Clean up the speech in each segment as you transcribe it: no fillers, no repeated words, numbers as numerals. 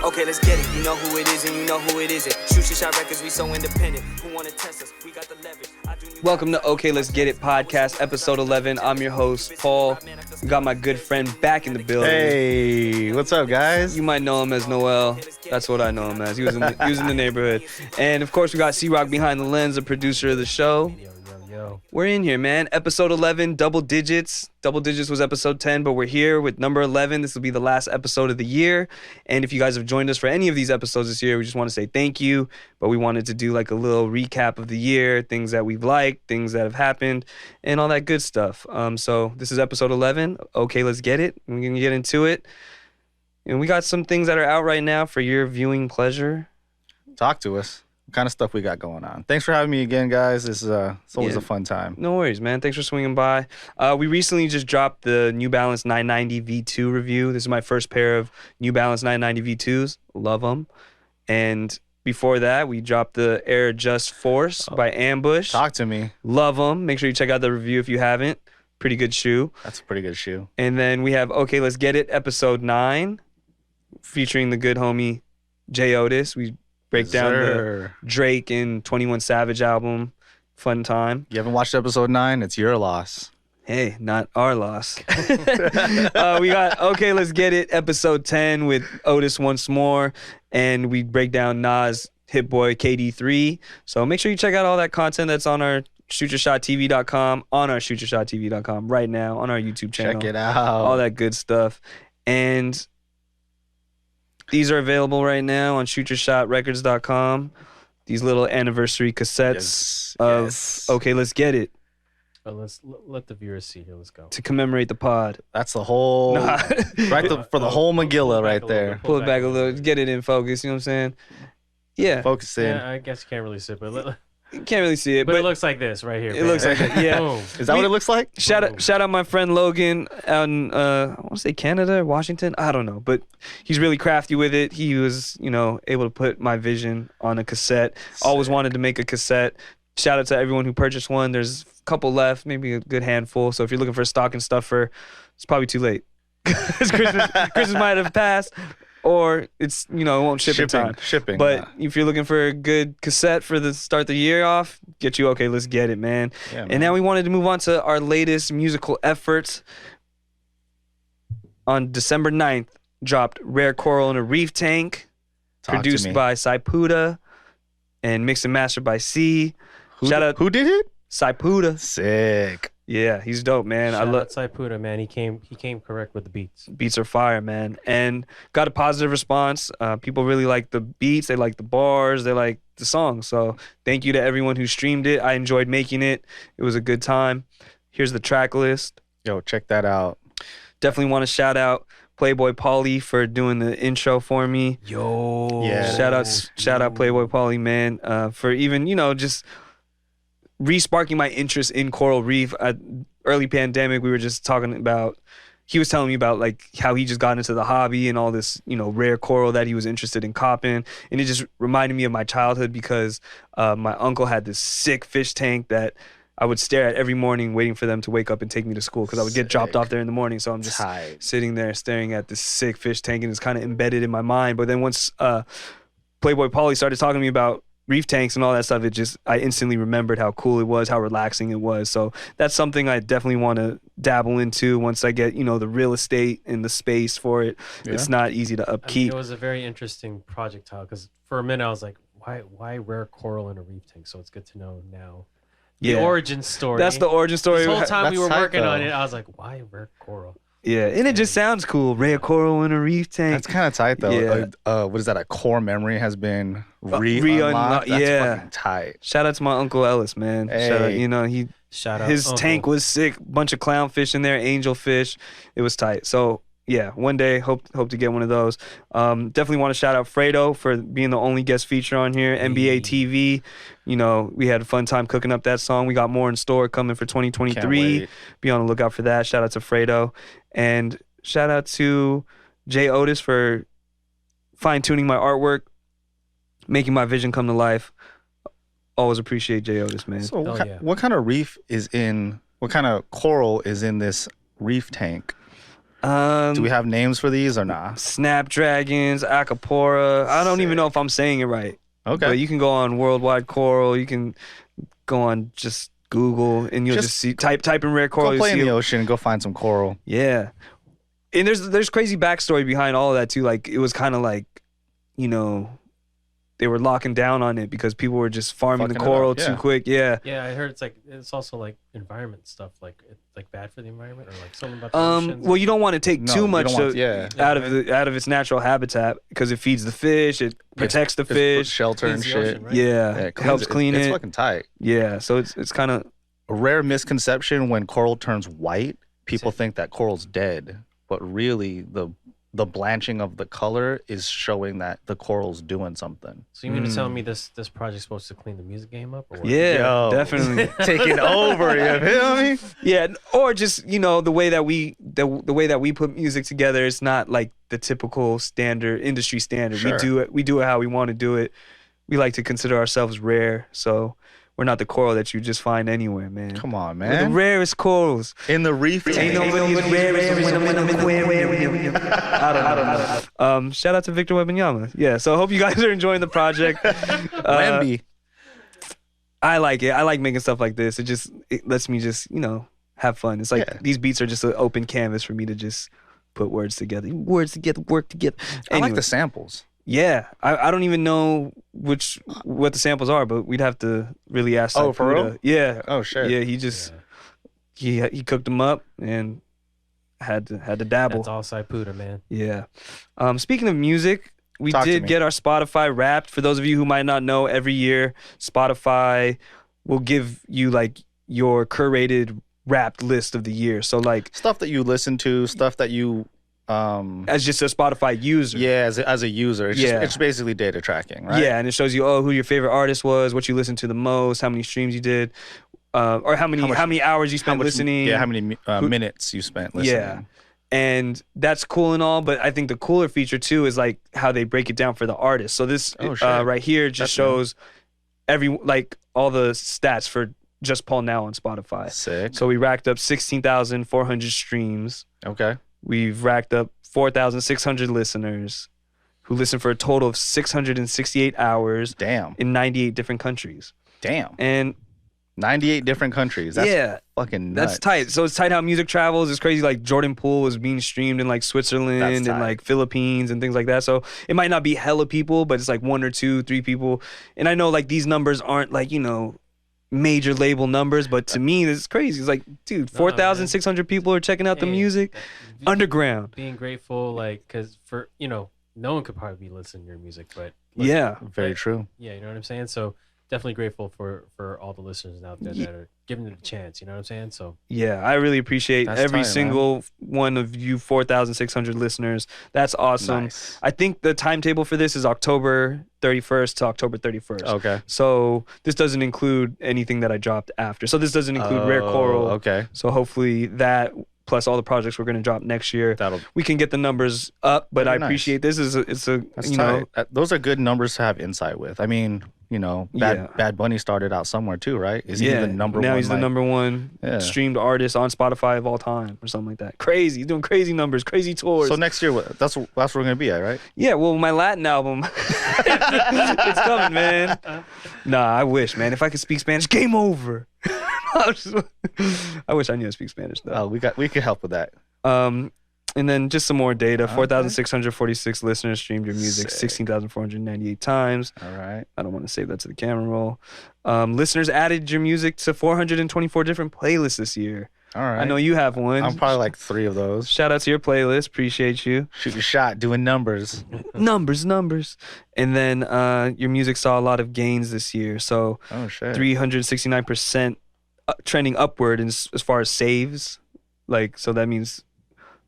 Okay, let's get it. You know who it is and you know who it isn't. Shoot your shot records, we so independent. Who wanna test us? We got the leverage. Welcome to Okay, Let's Get It podcast, episode 11. I'm your host, Paul. We got my good friend back in the building. Hey, what's up, guys? You might know him as Noel. That's what I know him as. He was in the neighborhood. And of course, we got C-Rock behind the lens, the producer of the show. Yo. We're in here, man. Episode 11, double digits. Double digits was episode 10, but we're here with number 11. This will be the last episode of the year. And if you guys have joined us for any of these episodes this year, we just want to say thank you. But we wanted to do like a little recap of the year, things that we've liked, things that have happened, and all that good stuff. So this is episode 11. Okay, let's get it. We're going to get into it. And we got some things that are out right now for your viewing pleasure. Talk to us. What kind of stuff we got going on? Thanks for having me again, guys. It's always a fun time. No worries, man. Thanks for swinging by. We recently just dropped the New Balance 990 V2 review. This is my first pair of New Balance 990 V2s. Love them. And before that, we dropped the Air Just Force by Ambush. Talk to me. Love them. Make sure you check out the review if you haven't. Pretty good shoe. That's a pretty good shoe. And then we have Okay, Let's Get It, episode 9, featuring the good homie J. Otis. We break down the Drake and 21 Savage album. Fun time. You haven't watched episode 9? It's your loss. Hey, not our loss. We got Okay, Let's Get It, episode 10 with Otis once more. And we break down Nas, Hit Boy, KD3. So make sure you check out all that content that's on our shootyourshottv.com, on our shootyourshottv.com right now, on our YouTube channel. Check it out. All that good stuff. And these are available right now on shootyourshotrecords.com. These little anniversary cassettes of Okay, Let's Get It. Let's let the viewers see here. Let's go. To commemorate the pod. That's the whole, for the whole Megillah right there. Pull it back a little, get it in focus, you know what I'm saying? Yeah. Focus in. Yeah, I guess you can't really see it, but You can't really see it, but it looks like this right here. It looks like that, yeah. Boom. Is that what it looks like? Shout out my friend Logan out in I want to say Canada or Washington, I don't know, but he's really crafty with it. He was, able to put my vision on a cassette. Always wanted to make a cassette. Shout out to everyone who purchased one. There's a couple left, maybe a good handful. So if you're looking for a stocking stuffer, it's probably too late. Christmas might have passed, or it's it won't ship in time. Shipping. But if you're looking for a good cassette for the start the year off, get you Okay, Let's Get It, man. Yeah, man. And now we wanted to move on to our latest musical efforts. On December 9th, dropped Rare Coral in a Reef Tank, produced by Saipuda and mixed and mastered by C. Shout out, who did it? Saipuda. Sick. Yeah, he's dope, man. Shout out Saipuda, man. He came correct with the beats. Beats are fire, man. And got a positive response. People really like the beats. They like the bars. They like the song. So thank you to everyone who streamed it. I enjoyed making it. It was a good time. Here's the track list. Yo, check that out. Definitely want to shout out Playboy Pauly for doing the intro for me. Yo. Yeah. Shout out Playboy Pauly, man, for even, just re-sparking my interest in coral reef. Early pandemic, we were just talking about, he was telling me about like how he just got into the hobby and all this, rare coral that he was interested in copping. And it just reminded me of my childhood because my uncle had this sick fish tank that I would stare at every morning waiting for them to wake up and take me to school because I would get dropped off there in the morning. So I'm just sitting there staring at this sick fish tank, and it's kind of embedded in my mind. But then once Playboy Pauly started talking to me about reef tanks and all that stuff, I instantly remembered how cool it was, how relaxing it was. So that's something I definitely want to dabble into once I get, the real estate and the space for it. Yeah. It's not easy to upkeep. It was a very interesting projectile because for a minute I was like, why rare coral in a reef tank? So it's good to know now. The origin story. That's the origin story. This whole time we were working on it, I was like, why rare coral? Yeah, and it just sounds cool. Rare coral in a reef tank. That's kind of tight, though. Yeah. What is that? A core memory has been re-unlocked? That's fucking tight. Shout out to my Uncle Ellis, man. Hey. Shout out, his tank was sick. Bunch of clownfish in there, angelfish. It was tight. So, yeah, one day, hope to get one of those. Definitely want to shout out Fredo for being the only guest feature on here. NBA TV. We had a fun time cooking up that song. We got more in store coming for 2023. Be on the lookout for that. Shout out to Fredo. And shout out to J. Otis for fine-tuning my artwork, making my vision come to life. Always appreciate J. Otis, man. So what kind of reef what kind of coral is in this reef tank? Do we have names for these or not? Snapdragons, Acapora. I don't even know if I'm saying it right. Okay. But you can go on Worldwide Coral. You can go on just Google, and you'll just see type in rare coral. Go play in the ocean and go find some coral. Yeah, and there's crazy backstory behind all of that too. Like, it was kind of like, you know, they were locking down on it because people were just farming the coral too quick. Yeah. Yeah, I heard it's also like environment stuff, like it's like bad for the environment, or like something about the oceans. Well, you don't want to take too much out of its natural habitat, because it feeds the fish, it protects the fish, shelter and shit. Ocean, right? Yeah, it helps clean it. It's fucking tight. Yeah, so it's kind of a rare misconception when coral turns white. People think that coral's dead, but really the blanching of the color is showing that the coral's doing something. So you mean to tell me this project's supposed to clean the music game up, or what? Yeah, definitely taking over. You feel me? Yeah, or just, you know, the way that we put music together is not like the typical standard industry standard. Sure. We do it how we want to do it. We like to consider ourselves rare, so we're not the coral that you just find anywhere, man. Come on, We're man. the rarest corals. In the reef. Ain't no I don't know. Shout out to Victor Wembanyama. Yeah, so I hope you guys are enjoying the project. Wemby. I like it. I like making stuff like this. It lets me just, you know, have fun. It's like these beats are just an open canvas for me to just put words together. Work together. I like the samples. Yeah, I don't even know what the samples are, but we'd have to really ask. Oh, for real? Yeah. Oh shit. Yeah, he cooked them up and had to dabble. That's all Saipuda, man. Yeah. Speaking of music, we Talk to did me. get our Spotify Wrapped. For those of you who might not know, every year Spotify will give you like your curated Wrapped list of the year. So like Stuff that you listen to, stuff that you as just a Spotify user. Yeah, as a user. It's basically data tracking, right? Yeah, and it shows you who your favorite artist was, what you listened to the most, how many streams you did, or how many hours you spent listening. Yeah, how many minutes you spent listening. Yeah. And that's cool and all, but I think the cooler feature too is like how they break it down for the artist. So this right here just shows all the stats for JustPaul Now on Spotify. Sick. So we racked up 16,400 streams. Okay. We've racked up 4,600 listeners who listen for a total of 668 hours. Damn. In 98 different countries. Damn. And 98 different countries. That's fucking nuts. That's tight. So it's tight how music travels. It's crazy. Like Jordan Poole was being streamed in like Switzerland and like Philippines and things like that. So it might not be hella people, but it's like 1 or 2, 3 people. And I know like these numbers aren't like, you know, major label numbers, but to me it's crazy. It's like, dude, 4,600 people are checking out the music underground. Being grateful, like, because for, you know, no one could probably be listening to your music, but very true. Yeah, you know what I'm saying? So definitely grateful for all the listeners out there that are giving it a chance, you know what I'm saying? So yeah, I really appreciate every single one of you 4,600 listeners. That's awesome. Nice. I think the timetable for this is October 31st to October 31st. Okay. So this doesn't include anything that I dropped after. So this doesn't include Rare Coral. Okay. So hopefully that plus all the projects we're going to drop next year, we can get the numbers up. But I appreciate this. Those are good numbers to have insight with. I mean, you know, Bad Bunny started out somewhere too, right? Is he the number one? Now he's the number one streamed artist on Spotify of all time or something like that. Crazy. He's doing crazy numbers, crazy tours. So next year, that's where we're going to be at, right? Yeah, well, my Latin album, it's coming, man. Nah, I wish, man. If I could speak Spanish, game over. I wish I knew how to speak Spanish, though. We could help with that. And then just some more data. 4,646 listeners streamed your music 16,498 times. All right. I don't want to save that to the camera roll. Listeners added your music to 424 different playlists this year. All right. I know you have one. I'm probably like 3 of those. Shout out to your playlist. Appreciate you. Shoot your shot, doing numbers. numbers. And then your music saw a lot of gains this year. So 369% trending upward as far as saves. Like, so that means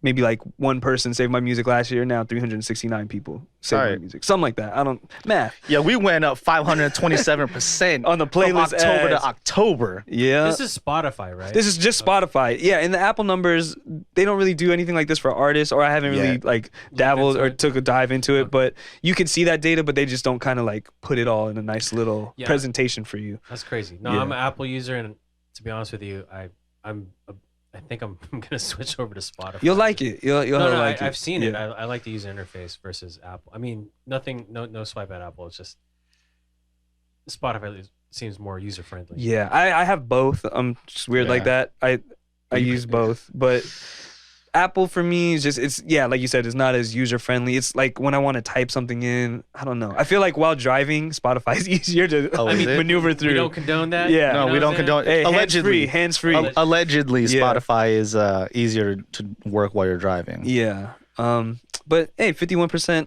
maybe like one person saved my music last year. Now 369 people saved my music. Something like that. I don't math. Yeah, we went up 527% on the playlist from October to October. Yeah. This is Spotify, right? This is just Spotify. Yeah, and the Apple numbers, they don't really do anything like this for artists, or I haven't really like dabbled or took a dive into it, but you can see that data, but they just don't kind of like put it all in a nice little presentation for you. That's crazy. No, I'm an Apple user, and to be honest with you, I'm I think I'm gonna switch over to Spotify. You'll like it. You'll No, like it. I've seen it. Yeah. I like the user interface versus Apple. I mean, nothing, no swipe at Apple. It's just Spotify seems more user friendly. Yeah, I have both. I'm just weird like that. I use both, but Apple for me is just like you said, it's not as user friendly. It's like when I want to type something in, I don't know. I feel like while driving, Spotify is easier to maneuver through. We don't condone that. Yeah, no, we don't condone. Hey, allegedly, hands free. Allegedly, Spotify is easier to work while you're driving. Yeah. But hey, 51%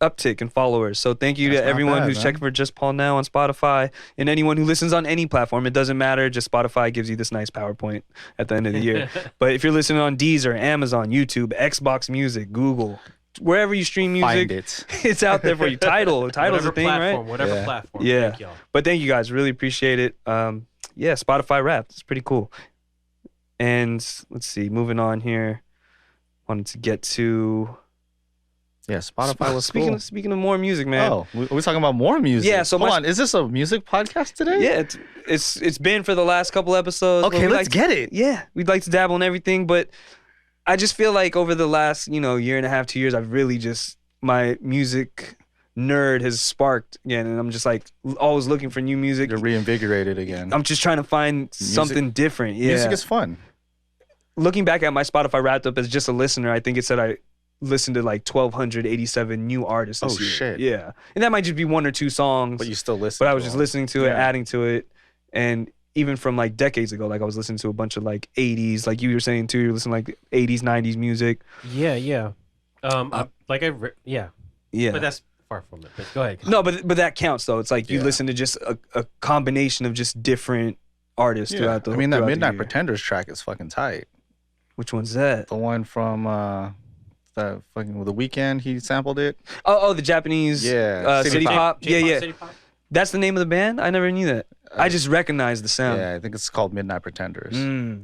uptick in followers. So thank you to everyone who's checking for Just Paul Now on Spotify, and anyone who listens on any platform. It doesn't matter. Just Spotify gives you this nice PowerPoint at the end of the year. But if you're listening on Deezer, Amazon, YouTube, Xbox Music, Google, wherever you stream music, Find it. It's out there for you. Title's a thing, right? Whatever platform. Yeah. Thank y'all. But thank you guys. Really appreciate it. Yeah, Spotify Wrapped. It's pretty cool. And let's see. Moving on here. Wanted to get to... Yeah, Spotify was cool. Speaking of more music, man. Oh, we're talking about more music. Yeah, so hold on. Is this a music podcast today? Yeah, it's been for the last couple episodes. Okay, let's get it. Yeah, we'd like to dabble in everything, but I just feel like over the last, year and a half, 2 years, I've really just, my music nerd has sparked again, and I'm just like always looking for new music. You're reinvigorated again. I'm just trying to find something different. Yeah. Music is fun. Looking back at my Spotify Wrapped Up as just a listener, I think it said I listened to like 1,287 new artists this year. Shit. Yeah. And that might just be one or two songs. But you still listen. But I was just listening to it, adding to it. And even from like decades ago, like I was listening to a bunch of like 80s, like you were saying too, you're listening to like 80s, 90s music. Yeah. Yeah. Yeah. But that's far from it. But go ahead. No, but that counts though. It's like you listen to just a combination of just different artists throughout the. I mean, that Midnight Pretenders track is fucking tight. Which one's that? The one from the fucking The Weeknd. He sampled it. Oh, the Japanese. City Pop. Yeah. City Pop? That's the name of the band. I never knew that. I just recognized the sound. Yeah, I think it's called Midnight Pretenders.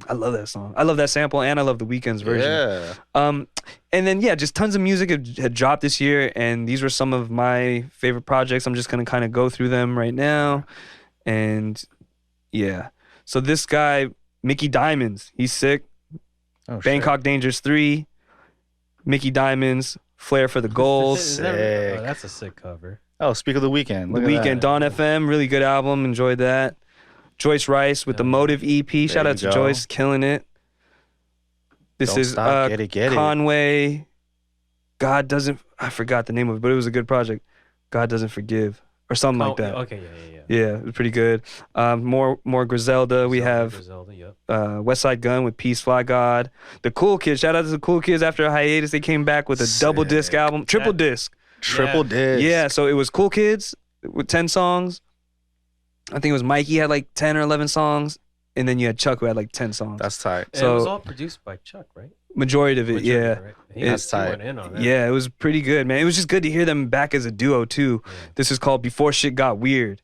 I love that song. I love that sample, and I love the Weeknd's version. Yeah. And then just tons of music had dropped this year, and these were some of my favorite projects. I'm just gonna kind of go through them right now, and yeah. So this guy, Mickey Diamonds, he's sick. Oh, Bangkok Dangerous 3, Mickey Diamonds, Flair for the Goals. Sick. That's a sick cover. Oh, speak of The Weeknd. The Weeknd, Dawn FM, really good album. Enjoyed that. Joyce Rice with the Motive EP. Shout out to Joyce, killing it. This Don't is stop, get it. Conway. I forgot the name of it, but it was a good project. God Doesn't Forgive, or something like that. Okay, yeah. Yeah, it was pretty good. More Griselda. We have Griselda, yep. West Side Gun with Peace, Fly God. The Cool Kids. Shout out to the Cool Kids. After a hiatus, they came back with a double disc album, triple disc. Yeah, so it was Cool Kids with 10 songs. I think it was Mikey had like 10 or 11 songs, and then you had Chuck who had like 10 songs. That's tight. So it was all produced by Chuck, right? Majority of it, yeah. Right? That's tight. Yeah, it was pretty good, man. It was just good to hear them back as a duo too. Yeah. This is called Before Shit Got Weird.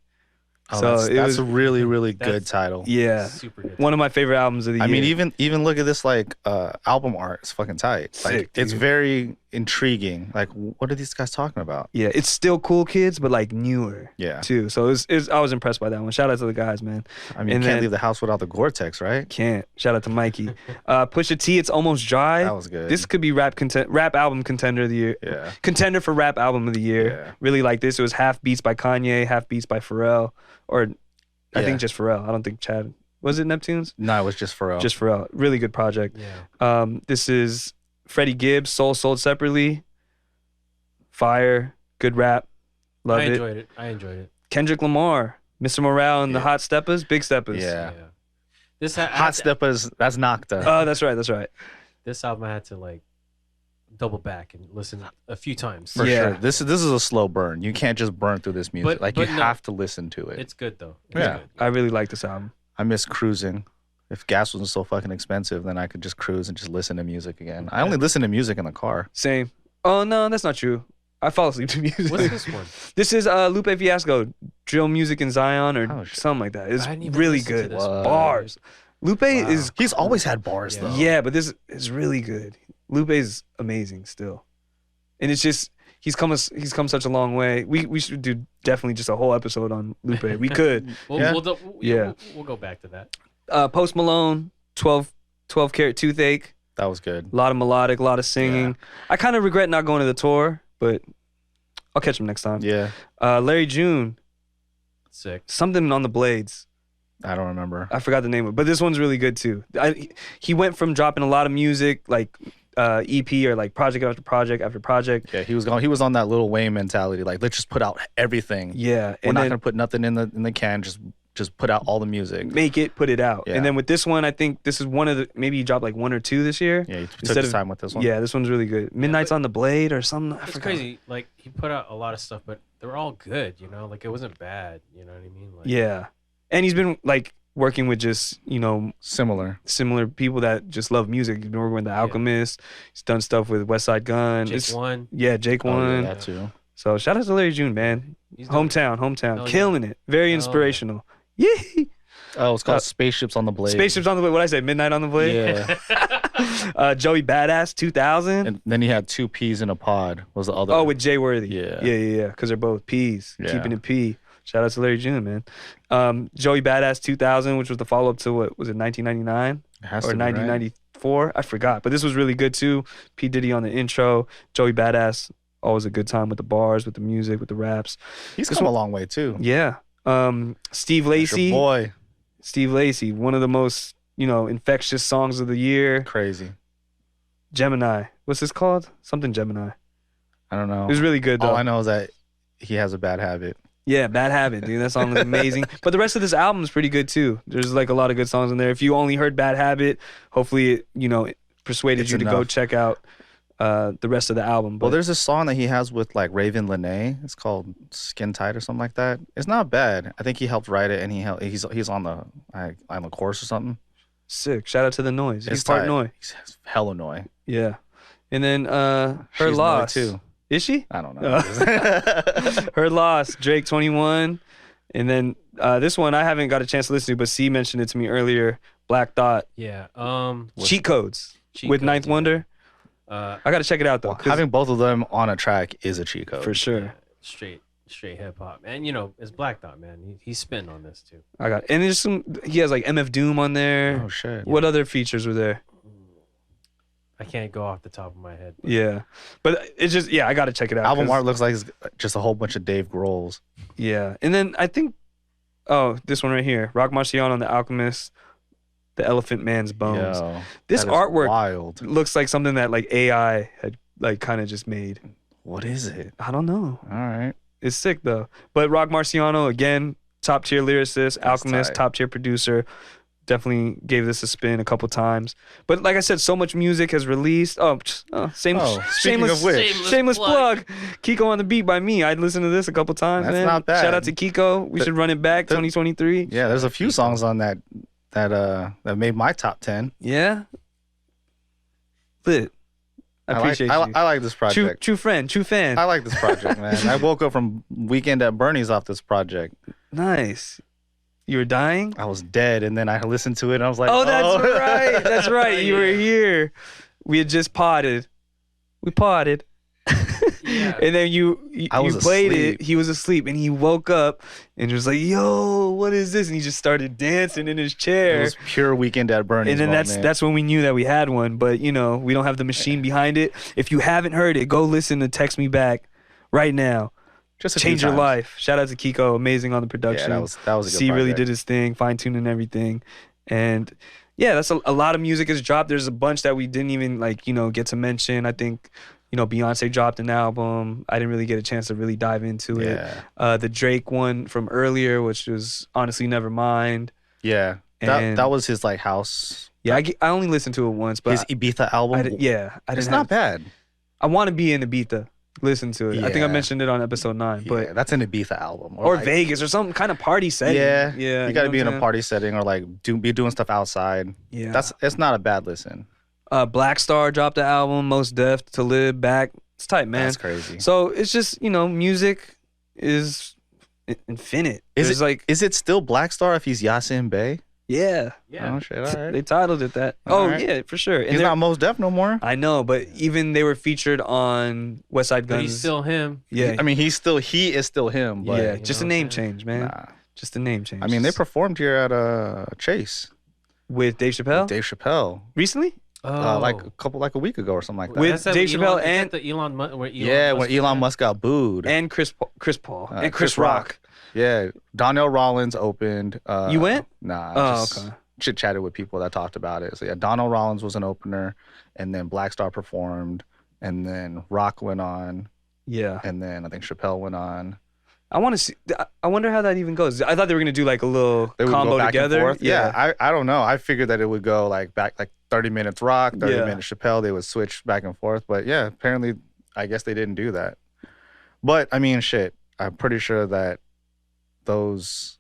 Oh, so that's a really, really good title. Yeah, super good. One of my favorite albums of the year. I mean, even look at this like album art. It's fucking tight. Sick, like it's very intriguing. Like, what are these guys talking about? Yeah, it's still Cool Kids, but like newer. Yeah, too. So I was impressed by that one. Shout out to the guys, man. I mean, you can't leave the house without the Gore-Tex, right? Can't. Shout out to Mikey. Pusha T, It's Almost Dry. That was good. This could be rap album contender of the year. Yeah, contender for rap album of the year. Yeah. Really like this. It was half beats by Kanye, half beats by Pharrell, or. I think just Pharrell. I don't think Chad. Was it Neptunes? No, it was just Pharrell. Just Pharrell. Really good project. Yeah. This is Freddie Gibbs, Soul Sold Separately. Fire. Good rap. Love it. I enjoyed it. Kendrick Lamar, Mr. Morale and the Hot Steppers, Big Steppers. Yeah. This Hot Steppers, that's Nocta. Oh, that's right. This album I had to like double back and listen a few times. For sure. This is a slow burn. You can't just burn through this music. But you have to listen to it. It's good though. It's good. I really like this album. I miss cruising. If gas wasn't so fucking expensive, then I could just cruise and just listen to music again. I only listen to music in the car. Same. Oh no, that's not true. I fall asleep to music. What's this one? This is Lupe Fiasco, Drill Music in Zion or something like that. It's really good. Bars. Lupe he's always had bars though. Yeah, but this is really good. Lupe is amazing still. And it's just he's come such a long way. We should do definitely just a whole episode on Lupe. We could. We'll go back to that. Post Malone, 12 12 Karat Toothache. That was good. A lot of melodic, a lot of singing. I kind of regret not going to the tour, but I'll catch him next time. Yeah. Larry June, Sick. something on the Blades. I don't remember. I forgot the name of it, but this one's really good too. He went from dropping a lot of music, like EP or like project after project after project. Yeah, he was on that Lil Wayne mentality. Like, let's just put out everything. Yeah. We're not gonna put nothing in the can. Just put out all the music. Make it, put it out. Yeah. And then with this one, I think this is one of the, maybe he dropped like 1 or 2 this year. Yeah, he took his time with this one. Yeah, this one's really good. Midnight's on the Blade or something. I It's forgot. crazy. Like he put out a lot of stuff, but they were all good. You know, like it wasn't bad. You know what I mean? Like, Yeah. And he's been like working with just, Similar people that just love music. He's been working with The Alchemist. He's done stuff with West Side Gun. Jake One. Yeah, Jake One. Oh, yeah, that too. So shout out to Larry June, man. He's doing it. Hometown. Hell Killing it. Very Hell inspirational. Yeah. Oh, it's called Spaceships on the Blade. Spaceships on the Blade. What I say? Midnight on the Blade? Yeah. Joey Badass 2000. And then he had 2 peas in a pod. Was the other? Oh, with Jay Worthy. Yeah. Yeah. Because they're both P's. Yeah. Keeping it P. Shout out to Larry June, man. Joey Badass 2000, which was the follow up to what was it, 1999 It has or to be, right? 1994? I forgot. But this was really good too. P Diddy on the intro. Joey Badass, always a good time with the bars, with the music, with the raps. He's come a long way too. Yeah. Steve That's Lacy. your boy. Steve Lacy, one of the most infectious songs of the year. Crazy. Gemini. What's this called? Something Gemini. I don't know. It was really good though. All I know is that he has a bad habit. Yeah, Bad Habit, dude. That song is amazing. But the rest of this album is pretty good too. There's like a lot of good songs in there. If you only heard Bad Habit, hopefully it persuaded It's you to go enough. check out the rest of the album. But Well, there's a song that he has with like Raven Lene. It's called Skin Tight or something like that. It's not bad. I think he helped write it, and he's on the chorus or something. sick. Shout out to the Noise. He's It's part tight. Noise. He's hella Noise. Yeah. And then Her She's Loss. Noise too. Is she? I don't know. Her Loss. Drake 21. And then this one I haven't got a chance to listen to, but C mentioned it to me earlier. Black Thought. Yeah. Cheat Codes Cheat with Codes, Ninth yeah. Wonder. Uh, I got to check it out though. 'cause- Having both of them on a track is a cheat code. for sure. yeah, straight hip hop, and it's Black Thought, man. He's spinning on this too. I got, and there's he has like MF Doom on there. Oh shit. What other features were there? I can't go off the top of my head. Yeah, but it's just I got to check it out. Album 'cause- art looks like it's just a whole bunch of Dave Grohls. Yeah, and then I think, this one right here, Rock Marciano on The Alchemist, The Elephant Man's Bones. Yo, This that is artwork wild. looks like something that like AI had like kind of just made. What is it? I don't know. All right. It's sick though. But Rock Marciano again, top tier lyricist, Alchemist, tight. top tier producer. Definitely gave this a spin a couple times. But like I said, so much music has released. Speaking of which. shameless plug. Kiko on the Beat by me. I'd listen to this a couple times, That's man. not bad. Shout out to Kiko. We should run it back 2023. Yeah, there's a few songs on that made my top 10. Yeah. Lit. I appreciate you. I like this project. True friend, true fan. I like this project, man. I woke up from Weekend at Bernie's off this project. Nice. You were dying? I was dead, and then I listened to it, and I was like, Oh, that's right. That's right. You were here. We had just potted. We potted. Yeah. And then you I was played asleep. it. He was asleep, and he woke up and was like, "Yo, what is this?" And he just started dancing in his It chair. was pure Weekend at Bernie's. And then moment. that's when we knew that we had one. But we don't have the machine behind it. If you haven't heard it, go listen to Text Me Back right now. just a few Change your times. life. Shout out to Kiko, amazing on the production. Yeah, that was a good C really project. did his thing, fine tuning everything, and yeah, that's a lot of music has dropped. There's a bunch that we didn't even get to mention. I think Beyonce dropped an album. I didn't really get a chance to really dive into it. Yeah, The Drake one from earlier, which was honestly Nevermind. yeah. And- That was his like house. Yeah, I only listened to it once, but His Ibiza album. I didn't It's not bad. I want to be in Ibiza. Listen to it. I think I Yeah. mentioned it on episode 9, But but that's an Ibiza album. or like- Vegas or some kind of party setting. Yeah, yeah. You got to be in know a party setting or like be doing stuff outside. what I'm saying? Yeah, It's not a bad listen. Black Star dropped the album. Most Def, To Live, Back. It's tight, man. That's crazy. So it's just music is infinite. Is There's Is it still Black Star if he's Yasin Bey? yeah. Yeah. Oh shit! All right. They titled it that. All Oh right. yeah, for sure. And He's they're- not Mos Def no more. I know, but even they were featured on West Side But Gun's. he's still him. yeah, I mean, he is still him. But yeah, you just know a what I'm name saying? change, man. nah. Just a name change. I mean, they performed here at Chase. With Dave Chappelle? Dave Chappelle. Recently? Like a week ago or something like that. With That's that Dave Elon- Chappelle is and- that the Elon Musk, where when Elon Musk got booed. And Chris Paul. And Chris Chris Rock. Yeah, Donnell Rollins opened. You went? Nah. Oh, just okay. Chit-chatted with people that talked about it. So yeah, Donnell Rollins was an opener, and then Black Star performed, and then Rock went on, Yeah. and then I think Chappelle went on. I want to see. I wonder how that even goes. I thought they were gonna do like a little They would combo go back together. and forth. Yeah, I don't know. I figured that it would go like back like 30 minutes Rock, 30 Yeah. minutes Chappelle. They would switch back and forth. But yeah, apparently, I guess they didn't do that. But I mean, shit. I'm pretty sure that those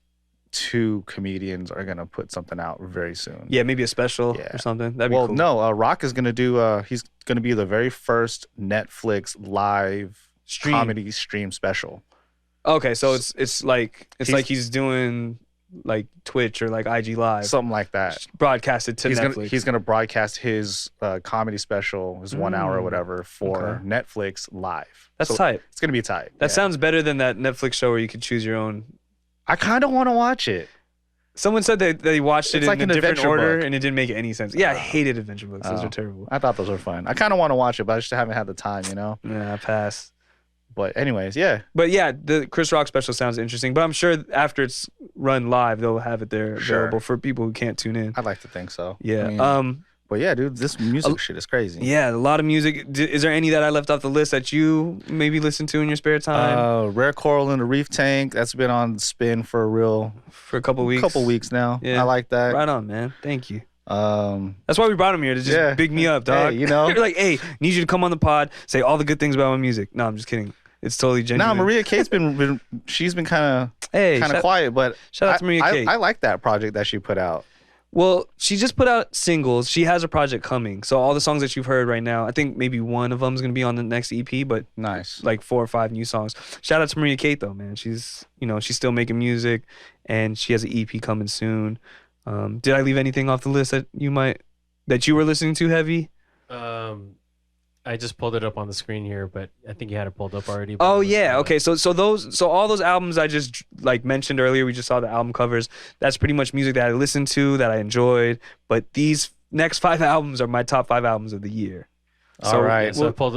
two comedians are gonna put something out very soon. Yeah, maybe a special Yeah. or something. That'd be Well, cool. no, Rock is gonna do. He's gonna be the very first Netflix live Stream. comedy stream special. Okay, so it's like He's- he's doing like Twitch or like IG Live, Something like that. broadcasted to He's Netflix. he's gonna broadcast his comedy special, his 1 hour or whatever, for Okay. Netflix live. That's So tight. It's gonna be tight. That Yeah. sounds better than that Netflix show where you could choose your own. I kind of want to watch it. Someone said they watched it It's in like a an different adventure order book. and it didn't make any sense. Yeah, I hated adventure books. Those Oh. are terrible. I thought those were fun. I kind of want to watch it, but I just haven't had the time, you know. Yeah, I pass. But anyways, yeah, But yeah, the Chris Rock special sounds interesting. But I'm sure after it's run live, they'll have it there Sure. available for people who can't tune in. I'd like to think so. Yeah. I mean, but yeah, dude, this music shit is crazy. Yeah, a lot of music. Is there any that I left off the list that you maybe listen to in your spare time Rare Coral in the Reef Tank. That's been on spin for for a couple weeks? couple weeks now. Yeah. I like that. Right on, man. Thank you. Um, That's why we brought him here to just Yeah. big me up, dog. Hey, you know. You're like, hey, need you to come on the pod, say all the good things about my music. No, I'm just kidding. It's totally genuine. nah, Maria Kate's been she's been kind Hey, of shout- quiet, but shout out to Maria Kate. I like that project that she put out. Well, she just put out singles. She has a project coming. So all the songs that you've heard right now, I think maybe one of them is going to be on the next EP, but Nice. like 4 or 5 new songs. Shout out to Maria Kate though, man. She's still making music and she has an EP coming soon. Did I leave anything off the list that you were listening to heavy? I just pulled it up on the screen here, but I think you had it pulled up already. but Oh it was, yeah, okay. So all those albums I just like mentioned earlier, we just saw the album covers. That's pretty much music that I listened to, that I enjoyed. But these next 5 albums are my top 5 albums of the year. So, All right. Yeah, so I pulled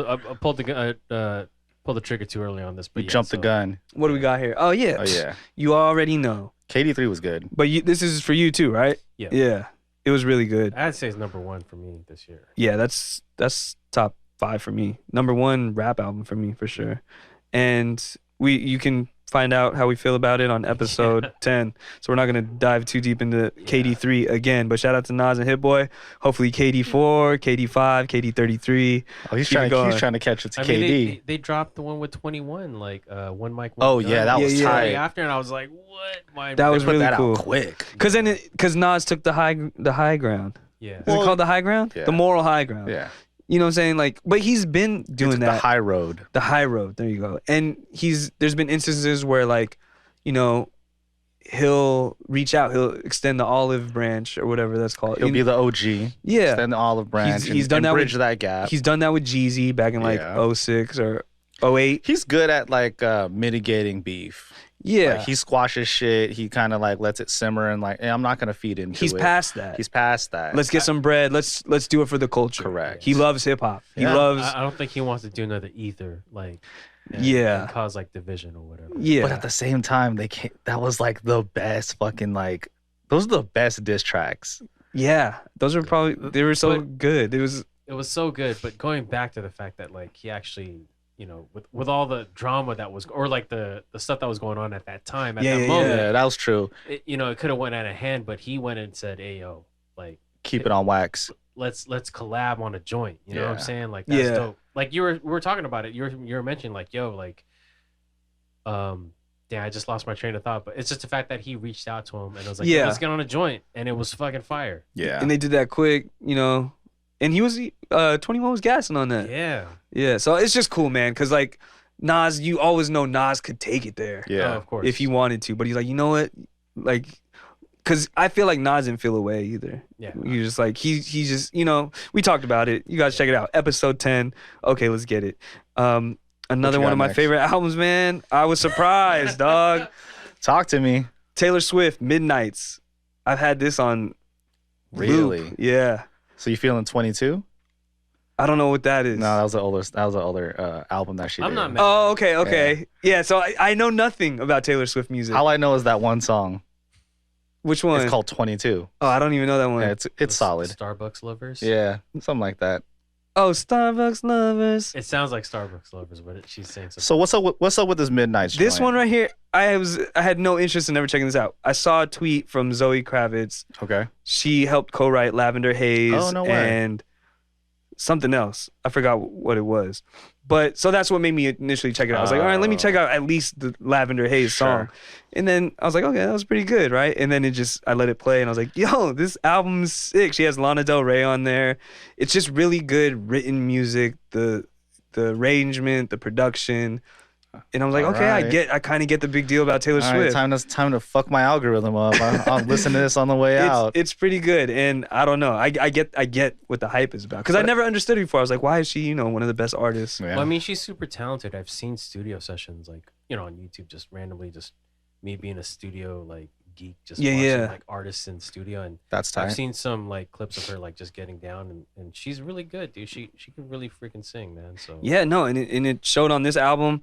the trigger too early on this, but You yeah, jumped the so- gun. What do we got here? Oh yeah. Oh yeah. You already know. KD3 was good. But this is for you too, right? Yeah. Yeah. It was really good. I'd say it's number 1 for me this year. Yeah, that's top 5 for me. Number 1 rap album for me for sure. And you can find out how we feel about it on episode 10. So we're not gonna dive too deep into KD3 again. But shout out to Nas and Hit Boy. Hopefully KD4, KD5, KD33. Oh, he's Keep it trying going. to catch it to I KD. mean, they dropped the one with 21, like one mic. One Oh, gun. yeah, that was Yeah, tight. After, and I was like, what? That was Put really that cool. out quick. Cause Nas took the high ground. Yeah. Is Well, it called the high ground? yeah. The moral high ground. Yeah. You know what I'm saying? Like, but he's been doing It's that. the high road. The high road. There you go. And there's been instances where like, he'll reach out, he'll extend the olive branch or whatever that's called. He'll be the OG. Yeah. Extend the olive branch. He's done and that with- bridge that gap. He's done that with Jeezy back in like Yeah. 06 or 08. He's good at like mitigating beef. Yeah. Like, he squashes shit. He kind of like lets it simmer and like, hey, I'm not gonna feed into He's it. past that. He's past that. Let's get some bread. Let's do it for the culture. Correct. He loves hip hop. He Yeah. loves I don't think he wants to do another ether, like, and cause like division or whatever. yeah. But at the same time, that was like the best fucking like. Those are the best diss tracks. Yeah. Those were probably they were so good. It was so good, but going back to the fact that like he actually, with all the drama that was, or like the stuff that was going on at that time, at that moment, Yeah, that was true. it could have went out of hand, but he went and said, "Hey, yo, like, Keep it on wax. let's collab on a joint." You know what I'm Yeah. saying? Like, that's Yeah. dope. Like we were talking about it. You were mentioning like, yo, like, yeah, I just lost my train of thought, but it's just the fact that he reached out to him and was like, Yeah. "Yo, let's get on a joint," and it was fucking fire. Yeah. and they did that quick, and he was 21 was gassing on that. Yeah, Yeah, so it's just cool, man, because like Nas, you always know Nas could take it there Oh, of course. if he wanted to, but he's like, you know what, like, because I feel like Nas didn't feel away either. Yeah. He's just like he just we talked about it. You guys check it out, episode 10. Okay, let's get it. Another you one got of my next? favorite albums, man. I was surprised, dog. Talk to me. Taylor Swift, Midnights. I've had this on Really? Loop. Yeah. So you feeling 22? I don't know what that is. No, that was the older. That was the older album that she did. I'm not mad. Oh, okay. Yeah, so I know nothing about Taylor Swift music. All I know is that one song. Which one? It's called 22. Oh, I don't even know that one. Yeah, it's solid. Starbucks lovers. Yeah, something like that. Oh, Starbucks lovers. It sounds like Starbucks lovers, but she's saying something. So what's up with this Midnight joint? This one right here, I had no interest in ever checking this out. I saw a tweet from Zoe Kravitz. Okay. She helped co-write Lavender Haze Oh, no way. and something else. I forgot what it was. But so that's what made me initially check it out. I was like, all right, let me check out at least the Lavender Haze song. And then I was like, okay, that was pretty good, right? And then I let it play and I was like, yo, this album's sick. She has Lana Del Rey on there. It's just really good written music, the arrangement, the production. And I was like, All okay, right. I kind of get the big deal about Taylor All right, Swift. time to fuck my algorithm up. I'll listen to this on the way out. It's pretty good, and I don't know. I get what the hype is about because I never understood it before. I was like, why is she one of the best artists? Yeah. Well, I mean, she's super talented. I've seen studio sessions like on YouTube, just randomly, just me being a studio like geek, just watching like artists in studio, and That's tight. I've seen some like clips of her like just getting down, and she's really good, dude. She can really freaking sing, man. So Yeah, no, and it showed on this album.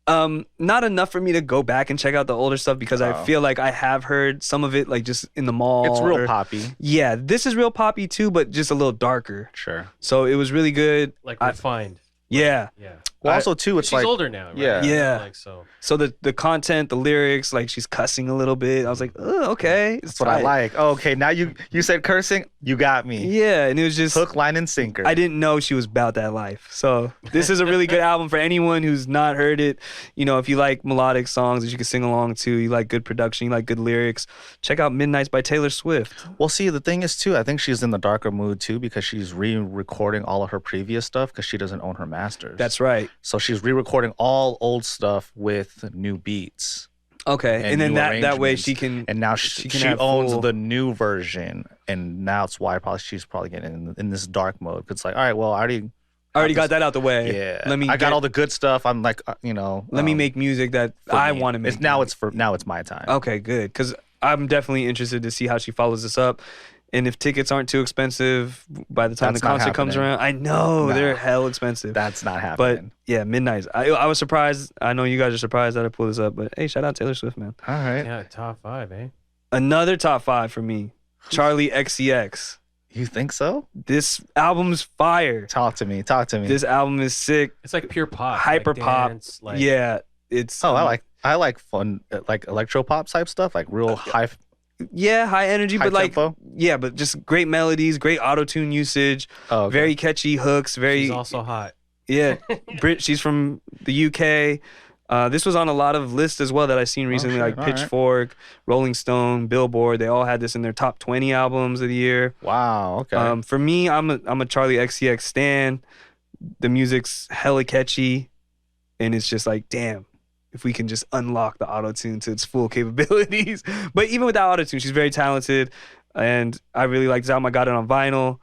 Not enough for me to go back and check out the older stuff because I feel like I have heard some of it like just in the mall. It's real poppy. Yeah, this is real poppy too, but just a little darker. Sure. So it was really good. like refined. Yeah. Yeah. Well, also too, it's She's like older now, right? Yeah. Yeah. Like so. So the content, the lyrics, like she's cussing a little bit. I was like, oh, okay. that's what I like. Oh, okay, now you said cursing, you got me. Yeah, and it was just Hook, line, and sinker. I didn't know she was about that life. So this is a really good album for anyone who's not heard it. If you like melodic songs that you can sing along to, you like good production, you like good lyrics, check out Midnights by Taylor Swift. Well, see, the thing is too, I think she's in the darker mood too because she's re-recording all of her previous stuff because she doesn't own her masters. That's right. So she's re-recording all old stuff with new beats. Okay, and then new that way arrangements. she can. And now she she can have owns full- the new version, and now it's why she's probably getting in this dark mode. 'Cause it's like, all right, well, I already got that out the way. Yeah, I got all the good stuff. I'm like, Let me make music that I want to make. Now it's my time. Okay, good, because I'm definitely interested to see how she follows this up. And if tickets aren't too expensive by the time That's the not concert comes happening. around, I know Nah. they're hell expensive. That's not But happening. yeah, Midnights. I was surprised. I know you guys are surprised that I pulled this up, but hey, shout out Taylor Swift, man. All right, Yeah, top 5, eh? Another top 5 for me. Charlie XCX. you think so? This album's fire. Talk to me. This album is sick. It's like pure pop, Hyper like pop. dance, like, Yeah, it's. Oh, I like fun, like electro pop type stuff, like real high high energy, but like tempo. yeah, but just great melodies, great auto tune usage, Oh, okay. very catchy hooks, very She's also hot. yeah. She's from the UK. This was on a lot of lists as well that I've seen recently, shit. like All right. Pitchfork, Rolling Stone, Billboard. They all had this in their top 20 albums of the year. Wow. Okay. For me, I'm a Charlie XCX stan. The music's hella catchy, and it's just like, damn, if we can just unlock the auto-tune to its full capabilities. But even without auto-tune, she's very talented, and I really like this album. I got it on vinyl,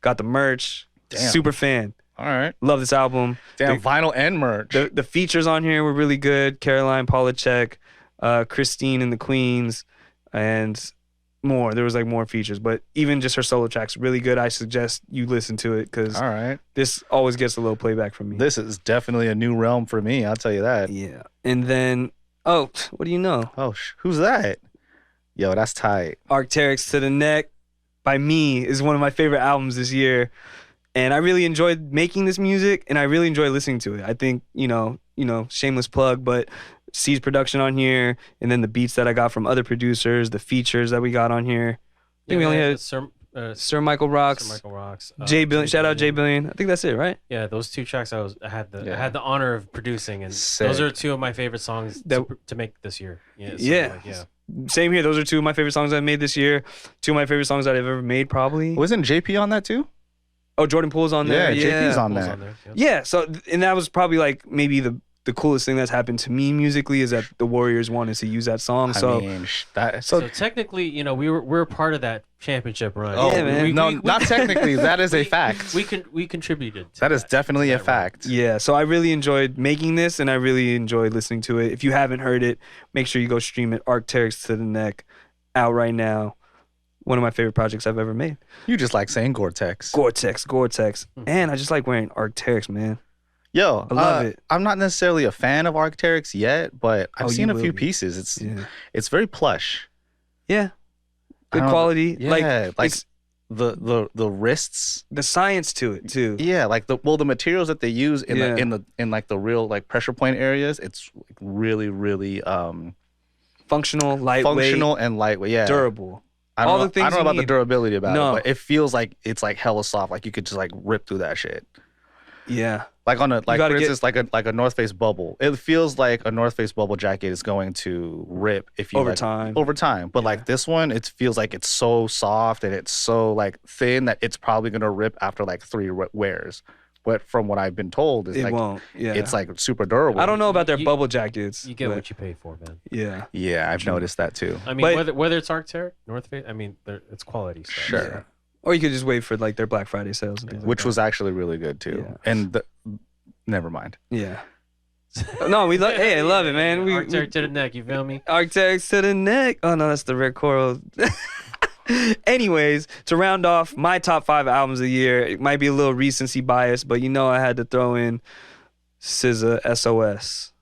got the merch. Damn. Super fan. All right. Love this album. Damn, vinyl and merch. The features on here were really good. Caroline Polachek, Christine and the Queens, and more. There was like more features, but even just her solo tracks, really good. I suggest you listen to it because All right. this always gets a little playback from me. This is definitely a new realm for me. I'll tell you that. Yeah. And then, oh, what do you know? Oh, who's that? Yo, that's tight. Arc'teryx to the Neck by me is one of my favorite albums this year. And I really enjoyed making this music, and I really enjoy listening to it. I think, shameless plug, but C's production on here, and then the beats that I got from other producers, the features that we got on here. I think we only had Sir Michael Rocks, Sir Michael Rocks, Jay Billion. Shout out Jay Billion. I think that's it, right? Yeah, those 2 tracks I had Yeah. the honor of producing, and Sick. those are 2 of my favorite songs to make this year. Yeah. So Yeah. yeah. Same here. Those are 2 of my favorite songs I've made this year. 2 of my favorite songs that I've ever made, probably. Wasn't JP on that too? Oh, Jordan Poole's on there. Yeah, JP's on Pulls that. there, yeah. Yeah, so and that was probably like maybe the coolest thing that's happened to me musically is that the Warriors wanted to use that song. So I mean, that. So technically, we're part of that championship run. Oh, Yeah, man. no, not technically. That is a fact. We contributed. To That is definitely a that run. fact. yeah, so I really enjoyed making this, and I really enjoyed listening to it. If you haven't heard it, make sure you go stream it. Arc'teryx to the Neck, out right now. one of my favorite projects I've ever made. You just like saying Gore-Tex. Gore-Tex. And I just like wearing Arc'teryx, man. Yo, I love it. I'm not necessarily a fan of Arc'teryx yet, but I've seen a few be. pieces. It's very plush. Yeah. Good I don't- quality. Yeah, like it's the wrists. the science to it too. Yeah, like the materials that they use in Yeah. in like the real like pressure point areas. It's like really Functional, lightweight, functional and lightweight. Yeah, durable. I don't all know, the things I don't know you about the need. durability about No. it, but it feels like it's like hella soft. Like you could just like rip through that shit. Yeah. Like on a like gotta for get- instance like a North Face bubble. It feels like a North Face bubble jacket is going to rip if you Over like, time. Over time, but Yeah. like this one, it feels like it's so soft and it's so like thin that it's probably gonna rip after like 3 wears. But from what I've been told, is It like won't. Yeah. it's like super durable. I don't know about their You- bubble jackets. You get but what you pay for, man. Yeah. Yeah, I've noticed that too. I mean, But- whether it's Arc'teryx, North Face, I mean, it's quality stuff. Sure. Yeah. Or you could just wait for like their Black Friday sales and things like Which that. was actually really good too. Yeah. And never mind. Yeah. No, we love. Hey, I love it, man. We Arc'teryx to the neck. You feel me? Arc'teryx to the neck. Oh no, that's the Red Coral. Anyways, to round off my top 5 albums of the year, it might be a little recency bias, but I had to throw in SZA SOS.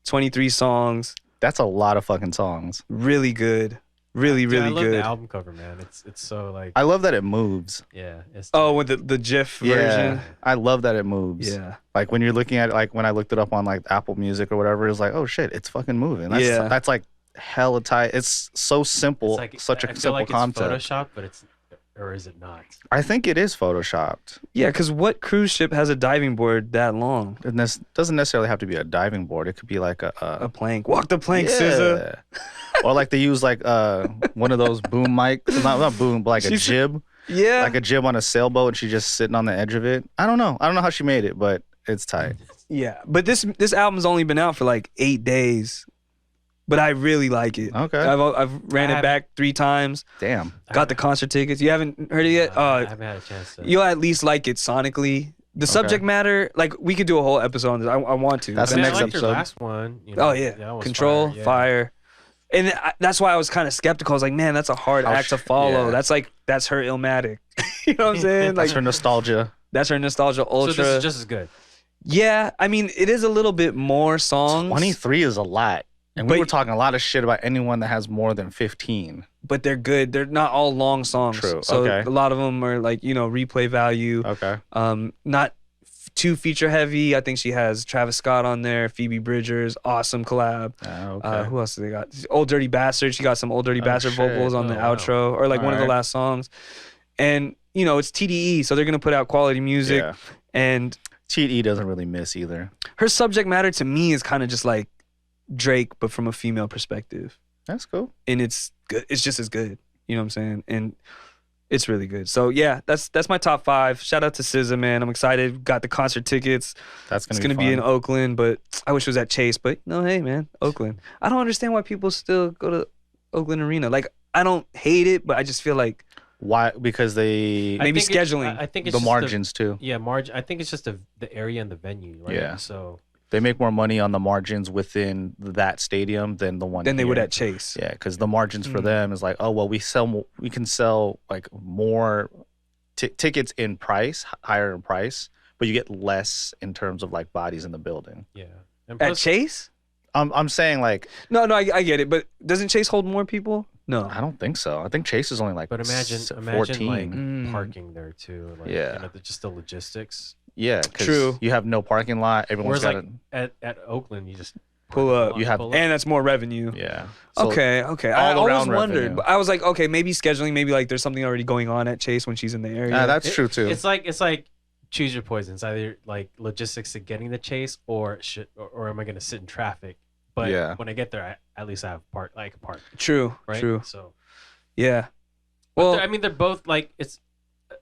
23 songs, That's a lot of fucking songs. really good, really Dude, I love good. the album cover, man. It's so like, I love that it moves. yeah. It's Oh, with the GIF version. Yeah, I love that it moves. Yeah, Like when you're looking at it, like when I looked it up on like Apple Music or whatever, it's like, oh shit, it's fucking moving. That's like hella tight. It's so simple, it's like, such a I feel simple like concept. It's Photoshopped, but or is it not? I think it is photoshopped. yeah. Because what cruise ship has a diving board that long? It doesn't necessarily have to be a diving board. It could be like A plank. Walk the plank, SZA. Or like they use like one of those boom mics, not boom, but like a She's- jib, Yeah. like a jib on a sailboat, and she's just sitting on the edge of it. I don't know how she made it, but it's tight. Yeah, but this album's only been out for like 8 days, but I really like it. Okay. I've ran I it back 3 times. Damn. Got the concert tickets. You haven't heard it yet? I haven't had a chance to. You'll at least like it sonically. The subject matter, like we could do a whole episode on this. I want to. That's I the mean, next I liked episode. Your last one. You know, Oh yeah, that was Control, yeah. Fire. And that's why I was kind of skeptical. I was like, man, that's a hard act to follow. yeah. That's her Illmatic. You know what I'm saying? Like That's her nostalgia. that's her nostalgia So ultra. this is just as good. Yeah, I mean, it is a little bit more songs. 23 is a lot. And we But- were talking a lot of shit about anyone that has more than 15. But they're good. They're not all long songs. True, So okay. a lot of them are like, replay value. Okay. Not too feature heavy. I think she has Travis Scott on there, Phoebe Bridgers, awesome collab. Okay. Who else do they got? Old Dirty Bastard. She got some Old Dirty Bastard shit. vocals on the Oh, wow. outro or like one of the Alright. last songs. And, it's TDE, so they're going to put out quality music. Yeah. And TDE doesn't really miss either. her subject matter to me is kind of just like Drake, but from a female perspective. That's cool. And it's good. It's just as good. You know what I'm saying? And it's really good. So yeah, that's my top 5. Shout out to SZA, man. I'm excited. Got the concert tickets. That's It's gonna gonna be in fun. Oakland, but I wish it was at Chase. But no, hey man, Oakland. I don't understand why people still go to Oakland Arena. Like I don't hate it, but I just feel like Why? Because they Maybe I think scheduling. I think it's the just margins too. Yeah, margin. I think it's just the area and the venue, right? Yeah. So They make more money on the margins within that stadium than the one. then they would here. at Chase. Yeah, because the margins for Mhm. them is like, oh well, we can sell like more tickets in price, higher in price, but you get less in terms of like bodies in the building. yeah. And At plus, Chase? I'm saying like No, I get it, but doesn't Chase hold more people? No. I don't think so. I think Chase is only like but imagine 14. like Mm. parking there too. Like, Yeah. just the logistics. Yeah, 'cause True. You have no parking lot. Everyone's Whereas got like at Oakland, you just Pull up. You have- pull up. And that's more revenue. yeah. So Okay. I all always around wondered. revenue. But I was like, okay, maybe scheduling, maybe like there's something already going on at Chase when she's in the area. that's true too. It's like choose your poison. It's either like logistics of getting the chase, or or am I going to sit in traffic? But Yeah. when I get there, at least I have park. True. Right. True. So Yeah. but Well, I mean, they're both like it's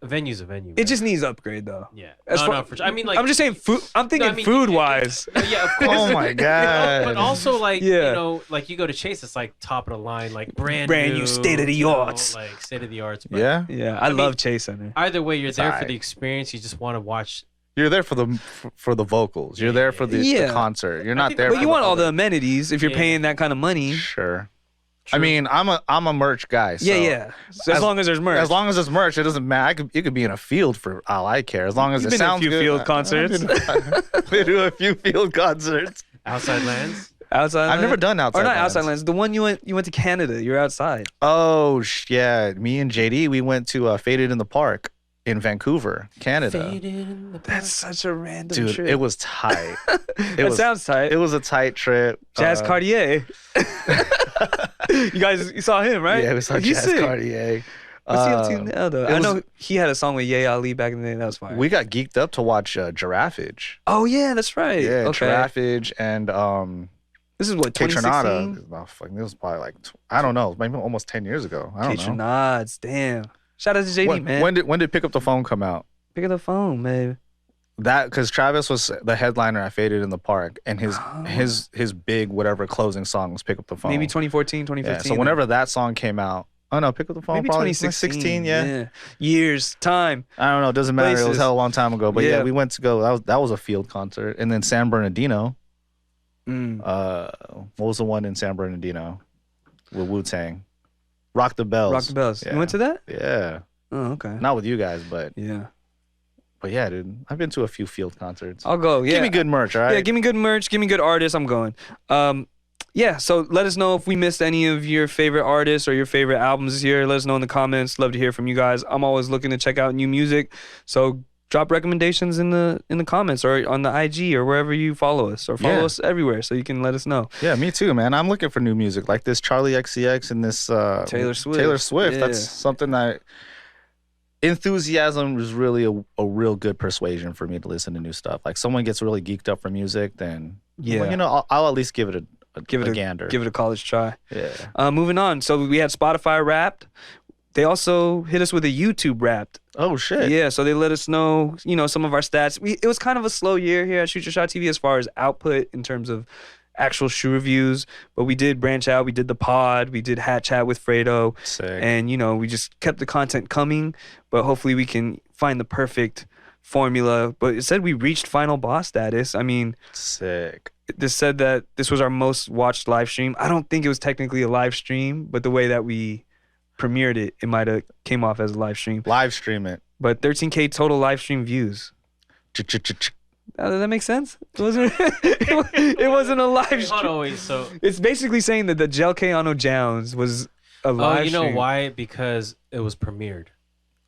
a venue's a venue. it man. just needs upgrade though. yeah. As No, far- no, for sure. I mean, like I'm just saying food. I'm thinking I mean, food wise. Yeah, of course. Oh my God. But also, like, Yeah. like you go to Chase, it's like top of the line, like brand Brand new, state of the art. like state of the arts. yeah. Yeah, I mean, love Chase Center. Either way, you're there for alright. the experience. You just want to watch. You're there for the vocals. You're there for the Yeah. concert. You're not think- there. But for you want all the other- amenities if you're Yeah. paying that kind of money. Sure. I mean, I'm a merch guy. So yeah. So as long as there's merch. As long as it's merch, it doesn't matter. You could be in a field for all I care. As long as You've it been sounds to a few good. field concerts. I've been to a few field concerts. Outside lands. Outside. I've never done outside. Or not lands. outside lands. The one you went to Canada. You're outside. Oh yeah, me and JD we went to Faded in the Park in Vancouver, Canada. That's such a random Dude, trip. it was tight. That sounds tight. It was a tight trip. Jazz Cartier. You saw him, right? Yeah, we saw He's Jazz sick. Cartier. What's he up to now, though? I know he had a song with Ye Ali back in the day. That was fire. We got geeked up to watch Giraffage. Oh yeah, that's right. Yeah, okay. Giraffage and This is what, Catronada. 2016? Oh, fuck, this was probably like I don't know, maybe almost 10 years ago. I don't know. Catronads, damn. Shout out to JD, man. When did Pick Up the Phone come out? Pick up the phone, man. That because Travis was the headliner at Faded in the Park, and his big whatever closing song was Pick Up the Phone. Maybe 2014, 2015. Yeah, so whenever that song came out, oh no, Pick Up the Phone, maybe probably 2016. 16, yeah. Years, time. I don't know, it doesn't matter. It was Places. hell a long time ago, but yeah, Yeah. we went to go. That was a field concert, and then San Bernardino. Mm. What was the one in San Bernardino with Wu-Tang? Rock the Bells. Rock the Bells. Yeah. You went to that? Yeah, Oh, okay. not with you guys, but Yeah. yeah, dude, I've been to a few field concerts. I'll go. Yeah. Give me good merch, all right? Yeah, give me good merch. Give me good artists. I'm going. Yeah, so let us know if we missed any of your favorite artists or your favorite albums this year. Let us know in the comments. Love to hear from you guys. I'm always looking to check out new music. So drop recommendations in the comments or on the IG or wherever you follow us, or follow us everywhere so you can let us know. Yeah, me too, man. I'm looking for new music like this Charlie XCX and this Taylor Swift. Taylor Swift. Yeah. That's something that enthusiasm is really a real good persuasion for me to listen to new stuff. Like someone gets really geeked up for music, then Yeah. well, I'll at least give it a gander. Give it a college try. Yeah. Moving on. So we had Spotify Wrapped. They also hit us with a YouTube Wrapped. Oh shit. Yeah, so they let us know, some of our stats. It was kind of a slow year here at Shoot Your Shot TV as far as output in terms of actual shoe reviews, but we did branch out. We did the pod, we did Hat Chat with Fredo, Sick. and we just kept the content coming. But hopefully we can find the perfect formula. But it said we reached final boss status. I mean, Sick. this said that this was our most watched live stream. I don't think it was technically a live stream, but the way that we premiered it, it might have came off as a live stream. Live stream it. But 13K total live stream views. Does that make sense? It wasn't. It wasn't a live Hold stream. on, wait. So, It's basically saying that the Gel Keanu Jounds was a live you know stream. why? Because it was premiered.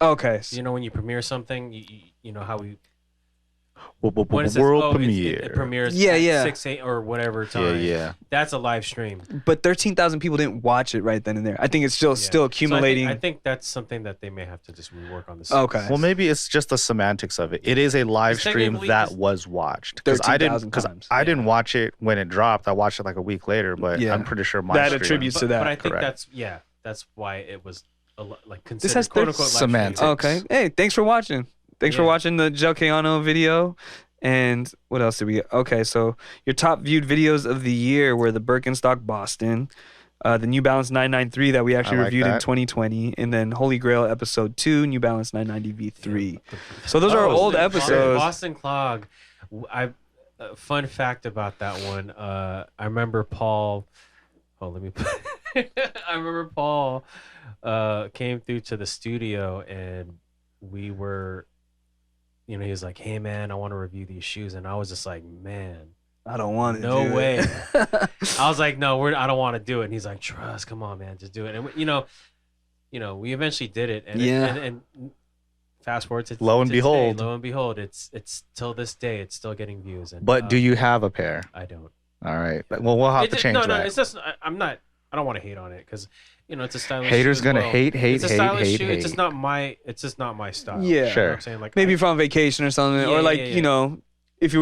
Okay. You know when you premiere something, you know how we World when it says, premiere. it premieres Yeah, at yeah. 6, 8 or whatever time. Yeah. That's a live stream. But 13,000 people didn't watch it right then and there. I think it's still Yeah. accumulating. So I think that's something that they may have to just rework on this. Okay. Well, maybe it's just the semantics of it. It is a live It's stream technically that just was watched. Because 13,000 times. I didn't watch it when it dropped. I watched it like a week later, but Yeah. I'm pretty sure my That stream- attributes to that. But I think correct. that's why it was like considered This has quote unquote live stream. semantics. Okay. Hey, thanks for watching. Thanks for Yeah. watching the Gel Keanu video. And what else did we get? Okay, so your top viewed videos of the year were the Birkenstock Boston, the New Balance 993 that we actually I like reviewed in that. 2020, and then Holy Grail episode 2, New Balance 990 V3. So those are Oh, old the episodes. Boston Clog. Fun fact about that one. I remember Paul. Oh, let me. I remember Paul came through to the studio and we were. He was like, "Hey man, I want to review these shoes," and I was just like, "Man, I don't want to no do way." it. I was like, "No, I don't want to do it." And he's like, "Trust, come on, man, just do it." And we eventually did it. And Yeah. and fast forward to Lo and to today, behold. lo and behold, it's till this day, it's still getting views. And But do you have a pair? I don't. All right. Well, we'll have to change no, that. it's just I'm not. I don't want to hate on it because it's a stylish. Haters shoe as gonna well. hate. It's a stylish hate, shoe. hate. It's just not my. It's just not my style. Yeah. You know what Sure. I'm saying? Like Maybe if we're on vacation or something, Yeah, or like yeah. if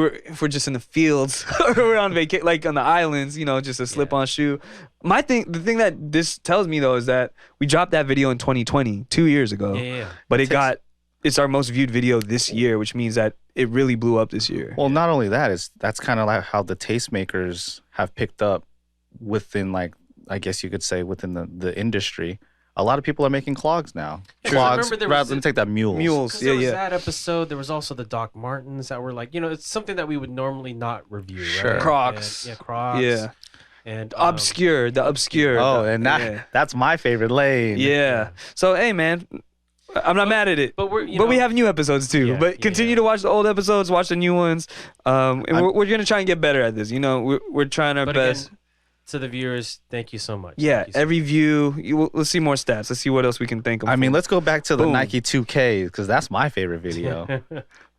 we're just in the fields or we're on vacation, like on the islands, just a slip-on shoe. The thing that this tells me though is that we dropped that video in 2020, 2 years ago, Yeah. but it's our most viewed video this year, which means that it really blew up this year. Well, not only that, that's kind of like how the tastemakers have picked up within, like, I guess you could say within the industry. A lot of people are making clogs now. Yeah, 'cause I Clogs. remember there was Let me take that mules. Mules. Because there was Yeah. that episode. There was also the Doc Martens that were like, it's something that we would normally not review. Sure. Right? Crocs. And, Crocs. Yeah. And The obscure. Oh, and yeah. that's my favorite lane. Yeah. So hey, man, I'm not mad at it. But we have new episodes too. Yeah, but continue to watch the old episodes, watch the new ones. And we're gonna try and get better at this. You know, we're trying our best. Again, to the viewers, thank you so much. Yeah, every view. Let's see more stats. Let's see what else we can think of. I mean, let's go back to the Boom. Nike 2K because that's my favorite video.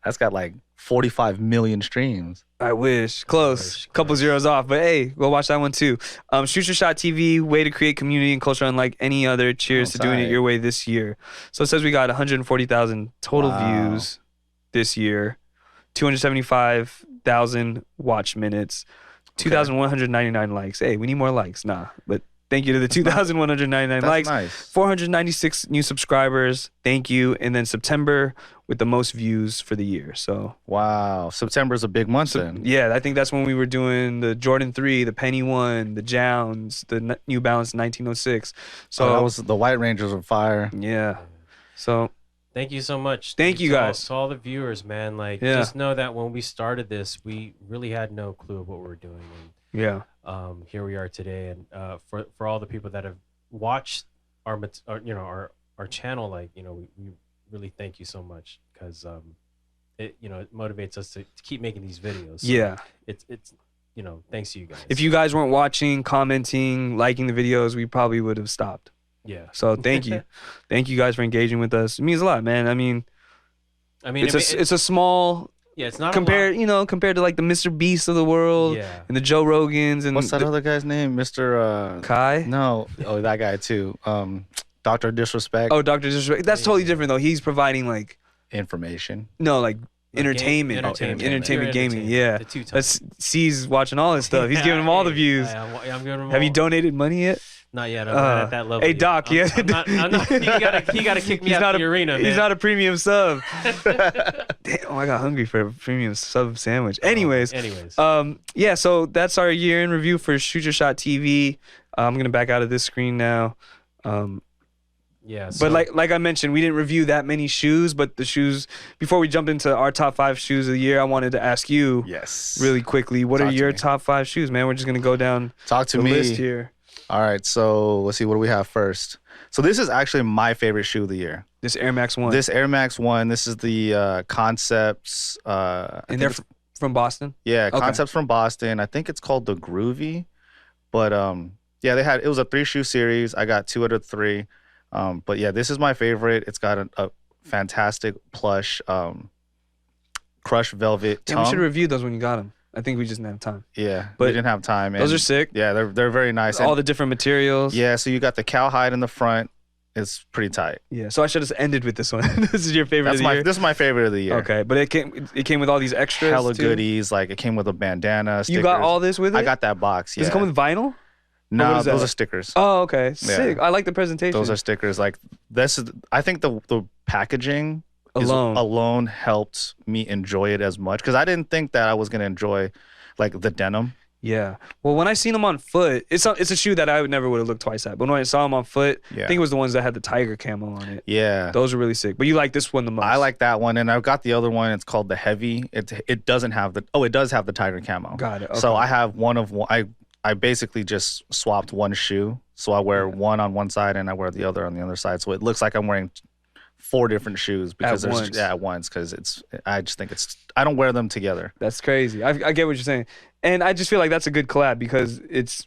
That's got like 45 million streams. I wish. Close. Couple zeros off. But hey, go watch that one too. Shoot Your Shot TV, way to create community and culture unlike any other. Cheers to doing it your way this year. So it says we got 140,000 total views this year, 275,000 watch minutes, 2,199 likes. Hey, we need more likes. Nah, but thank you to the 2,199 likes. Nice. 496 new subscribers. Thank you. And then September with the most views for the year. So wow, September's a big month then. yeah, I think that's when we were doing the Jordan 3, the Penny 1, the Jowns, the New Balance 1906. So that was the White Rangers on fire. Yeah. So thank you so much. Thank you guys. To all the viewers, man. Like, just know that when we started this, we really had no clue of what we were doing. And, here we are today. And for all the people that have watched our channel, like, we really thank you so much because it motivates us to keep making these videos. So it's thanks to you guys. If you guys weren't watching, commenting, liking the videos, we probably would have stopped. Yeah. So thank you. Thank you guys for engaging with us. It means a lot, man. I mean it's a small it's not compared to like the Mr. Beast of the world and the Joe Rogans and what's that other guy's name? Mr. Kai? No. Oh, that guy too. Dr. Disrespect. Oh, Dr. Disrespect. That's totally different though. He's providing like information. No, like entertainment gaming. Yeah. That's C's watching all this stuff. He's giving him all the views. I'm giving him Have you donated money yet? Not yet. I'm not at that level. Hey, Doc, I'm not, he gotta kick me out of the arena, man. He's not a premium sub. Damn, I got hungry for a premium sub sandwich. Anyways. Yeah, so that's our year in review for Shoot Your Shot TV. I'm going to back out of this screen now. But like I mentioned, we didn't review that many shoes, but the shoes, before we jump into our top 5 shoes of the year, I wanted to ask you really quickly, what are your top 5 shoes, man? We're just going to go down the list here. All right, so let's see, what do we have first? So this is actually my favorite shoe of the year. This Air Max 1. This Air Max 1, this is the Concepts. And they're from Boston? Yeah, Concepts from Boston. I think it's called the Groovy. But yeah, it was a 3-shoe series. I got 2 out of 3. But yeah, this is my favorite. It's got a fantastic plush crushed velvet tongue. Yeah, we should have reviewed those when you got them. I think we just didn't have time. Yeah, but we didn't have time. Those are sick. Yeah, they're very nice. All the different materials. Yeah, so you got the cowhide in the front. It's pretty tight. Yeah, so I should have ended with this one. This is your favorite of the year? This is my favorite of the year. Okay, but it came with all these extras. Hella too? goodies. Like it came with a bandana, stickers. You got all this with it? I got that box, yeah. Does it come with vinyl? No, those are stickers. Oh, okay. Sick. I like the presentation. Those are stickers. Like I think the packaging alone helped me enjoy it as much because I didn't think that I was gonna enjoy like the denim. Yeah. Well, when I seen them on foot, it's a shoe that I would have looked twice at. But when I saw them on foot, I think it was the ones that had the tiger camo on it. Yeah. Those are really sick. But you like this one the most. I like that one, and I've got the other one. It's called the Heavy. It doesn't have it does have the tiger camo. Got it. Okay. So I have one of one. I basically just swapped one shoe. So I wear one on one side and I wear the other on the other side. So it looks like I'm wearing 4 different shoes because at once because I just think I don't wear them together. That's crazy. I get what you're saying, and I just feel like that's a good collab because it's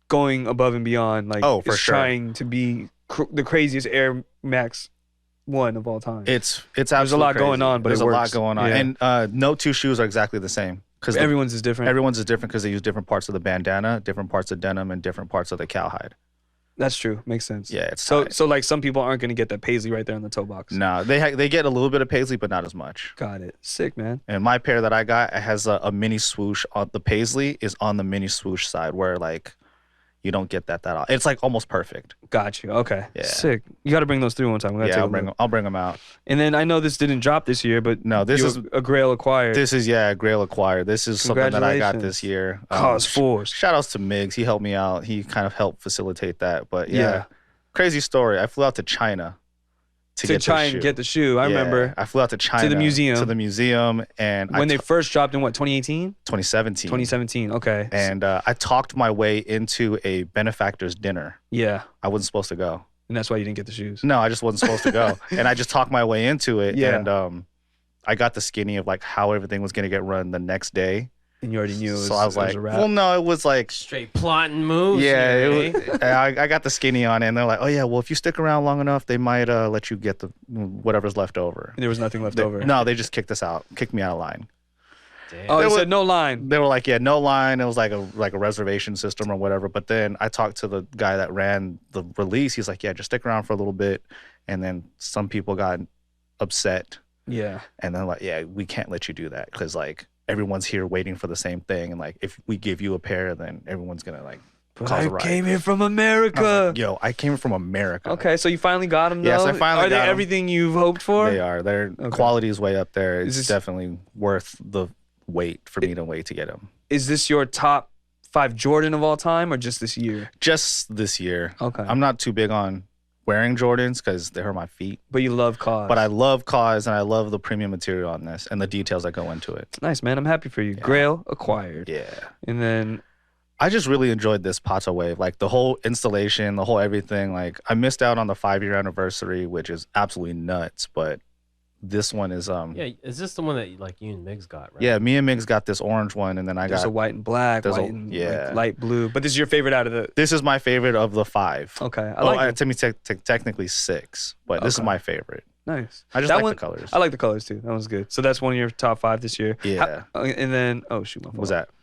going above and beyond. Like it's trying to be the craziest Air Max 1 of all time. It's absolutely there's a lot crazy. going on, but there's it works. A lot going on, and no 2 shoes are exactly the same. Because everyone's is different. Everyone's is different because they use different parts of the bandana, different parts of denim, and different parts of the cowhide. That's true. Makes sense. Yeah, it's so like some people aren't gonna get that paisley right there in the toe box. No, they get a little bit of paisley, but not as much. Got it. Sick, man. And my pair that I got, it has a mini swoosh. The paisley is on the mini swoosh side, where like you don't get that often. It's like almost perfect. Got you. Okay. Yeah. Sick. You got to bring those through one time. I'll bring them out. And then I know this didn't drop this year, but no, this is a Grail acquired. This is a Grail acquired. This is something that I got this year. Cause Force. Shout outs to Miggs. He helped me out. He kind of helped facilitate that. But yeah. Crazy story. I flew out to China to try and get the shoe. I remember. I flew out to China the museum. To the museum, and when they first dropped in what 2018, 2017. 2017. Okay. And I talked my way into a benefactor's dinner. Yeah. I wasn't supposed to go. And that's why you didn't get the shoes. No, I just wasn't supposed to go, and I just talked my way into it. Yeah. And I got the skinny of like how everything was gonna get run the next day. And you already knew it was, so I was like, a wrap. well, no, it was like straight plotting moves. Yeah, here, it was, I got the skinny on it, and they're like, oh yeah, well if you stick around long enough, they might let you get the whatever's left over. And there was nothing left over. No, they just kicked me out of line. Damn. Oh, they said no line. They were like, yeah, no line. It was like a reservation system or whatever. But then I talked to the guy that ran the release. He's like, yeah, just stick around for a little bit. And then some people got upset. Yeah. And then like, yeah, we can't let you do that because like everyone's here waiting for the same thing. And like if we give you a pair, then everyone's gonna like But cause I a riot. came here from America. Like, yo, I came from America. Okay, so you finally got them though? Yes, I finally Are they got 'em. everything you've hoped for? They are. Their Okay. quality is way up there. Is It's this- definitely worth the wait for me to wait to get them. Is this your top 5 Jordan of all time or just this year? Just this year. Okay. I'm not too big on wearing Jordans because they hurt my feet. But you love cause. But I love cause and I love the premium material on this and the details that go into it. Nice, man. I'm happy for you. Grail acquired. Yeah. And then I just really enjoyed this Pata wave. Like the whole installation, the whole everything. Like I missed out on the 5-year anniversary, which is absolutely nuts. But this one is Yeah, is this the one that like you and Migs got, right? yeah, me and Migs got this orange one and then I there's got a white and black, there's white a- and yeah. like, light blue. But this is your favorite out of the... this is my favorite of the 5. Okay. I like it. to me technically 6, but this is Okay. my favorite. Nice. I just That like one- the colors. I like the colors too. That was good. So that's one of your top 5 this year. Yeah. And then, oh shoot, my What was fault. that?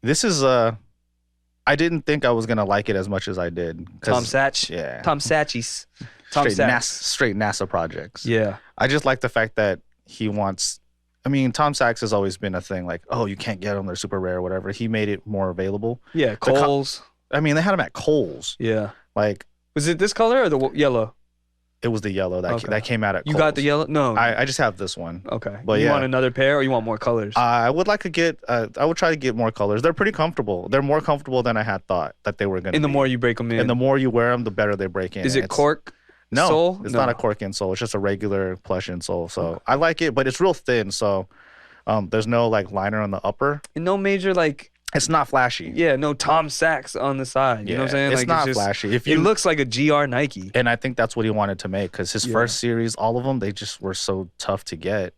This is I didn't think I was gonna like it as much as I did. 'Cause- Tom Satch. Yeah. Tom Satchies. Tom straight Satch. straight NASA projects. Yeah. I just like the fact that he wants. I mean, Tom Sachs has always been a thing. Like, oh, you can't get them; they're super rare, or whatever. He made it more available. Yeah. Kohl's. I mean, they had them at Kohl's. Yeah. Like, Was it this color or the yellow? it was the yellow that Okay. that came out at. You Kohl's. got the yellow? No. I just have this one. Okay. But you yeah. want another pair or you want more colors? I would like to get. I would try to get more colors. They're pretty comfortable. They're more comfortable than I had thought that they were gonna. and the be. more you break them in. and the more you wear them, the better they break in. is it It's- cork? No, sole? it's No. not a cork insole. It's just a regular plush insole. So I like it, but it's real thin. So there's no like liner on the upper. And no major like It's not flashy. yeah, no Tom Sachs on the side. You know what I'm saying? It's Like not just, flashy. If It you looks like a GR Nike. and I think that's what he wanted to make because his Yeah. first series, all of them, they just were so tough to get.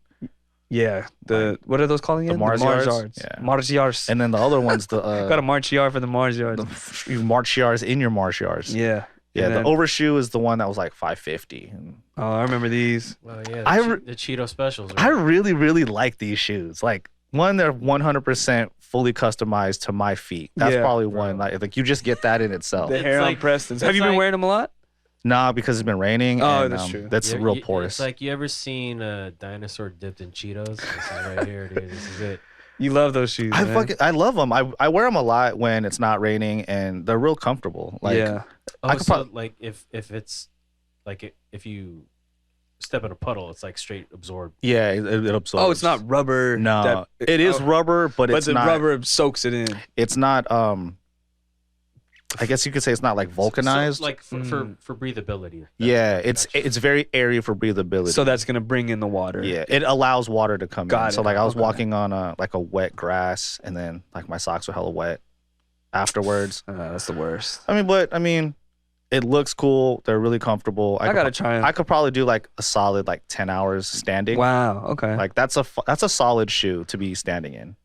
Yeah. The what are those called again? Mars yards? Yeah. Yeah. Mars yards. And then the other ones, the Got a March yard for the Mars yards. you march yards in your march yards. Yeah. Yeah, And the then- overshoe is the one that was like $550. And Oh, I remember these. Well, yeah, I the Cheeto specials. I Right? really, really like these shoes. Like one, they're 100% fully customized to my feet. That's Yeah, probably bro. one. Like you just get that in itself. The It's hair on like- Preston's. it's Have you been like- wearing them a lot? Nah, because it's been raining. Oh, and, that's true. That's You- real you- porous. It's like you ever seen a dinosaur dipped in Cheetos? This is right here, dude. This is it. You love those shoes. I man. I love them. I wear them a lot when it's not raining, and they're real comfortable. Like, yeah. Oh, I could so prob- like if it's like if you step in a puddle, it's like straight absorbed. yeah, it absorbs. Oh, it's not rubber. No, it is oh, rubber, but But it's the not. rubber soaks it in. It's not. I guess you could say it's not like vulcanized. So, like for breathability. That's yeah, what it's actually- very airy for breathability. So that's gonna bring in the water. yeah, it allows water to come in. Got So it. like I was Okay. walking on a wet grass, and then like my socks were hella wet afterwards. That's the worst. I mean, it looks cool. They're really comfortable. I gotta try 'em. I could probably do like a solid like 10 hours standing. Wow. Okay. Like that's a solid shoe to be standing in.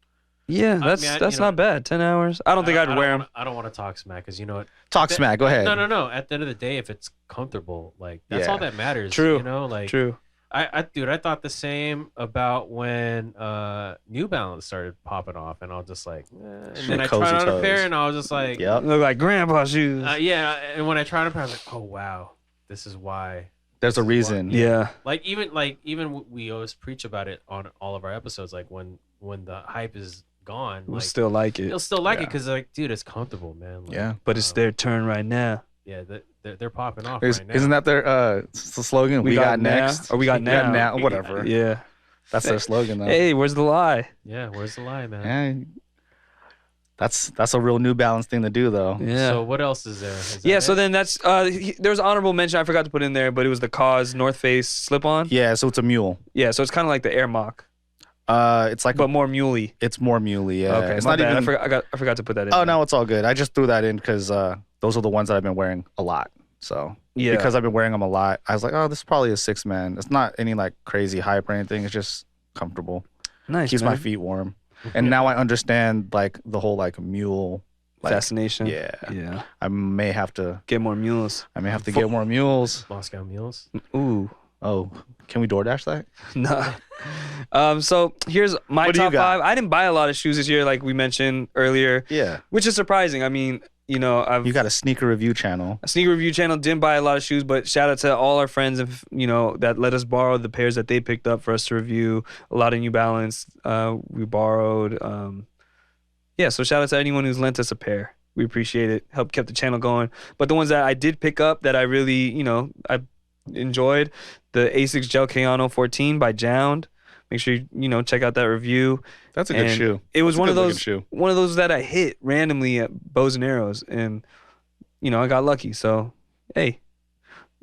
yeah, mean, that's you that's know- not bad. 10 hours. I don't think I'd wear them. I don't want to talk smack because you know what. Talk smack. Go ahead. No. At the end of the day, if it's comfortable, like that's Yeah. all that matters. True. You know, like True. Dude, I thought the same about when New Balance started popping off, and I was just like, and then I Cozy tried on a toes. pair, and I was just like, Yep. Look like grandpa shoes. yeah. And when I tried on a pair, I was like, oh wow, this is why. There's a reason. yeah. Like even we always preach about it on all of our episodes. Like when the hype is gone, We'll like still like it. you'll still like it Yeah. because like, dude, it's comfortable, man. Like, Yeah. But it's their turn right now. Yeah, they're popping off Is, right now. Isn't that their slogan? We got now, next. or we got now. Whatever. Yeah. That's their slogan though. Hey, where's the lie? Yeah, where's the lie, man? Yeah. That's a real New Balance thing to do, though. Yeah. So what else is there? Is that Yeah, so it? then that's there's honorable mention I forgot to put in there, but it was the Cause North Face slip-on. Yeah, so it's a mule. Yeah, so it's kind of like the Air Mock, It's like but more muley. it's more muley. Yeah, Okay, it's my not bad. even. I forgot to put that in. Oh there. no, it's all good. I just threw that in because those are the ones that I've been wearing a lot. So Yeah. because I've been wearing them a lot, I was like, oh, this is probably a 6-man. It's not any like crazy hype or anything. It's just comfortable. Nice. Keeps man. my feet warm. And now I understand like the whole like mule fascination. Yeah. Yeah. I may have to Get more mules. get more mules. Moscow Mules. Ooh. Oh, can we DoorDash that? Nah. So here's my What do you top got? 5. I didn't buy a lot of shoes this year, like we mentioned earlier, Yeah. which is surprising. I mean, you know, You got a sneaker review channel. a sneaker review channel, didn't buy a lot of shoes, but shout out to all our friends and that let us borrow the pairs that they picked up for us to review. A lot of New Balance we borrowed. Yeah, so shout out to anyone who's lent us a pair. We appreciate it. Helped kept the channel going. But the ones that I did pick up that I really, I enjoyed, the Asics Gel Kayano 14 by Jound. Make sure you check out that review. That's a good And shoe. It was That's a one of good-looking those shoe. one of those that I hit randomly at Bows and Arrows, and I got lucky. So hey,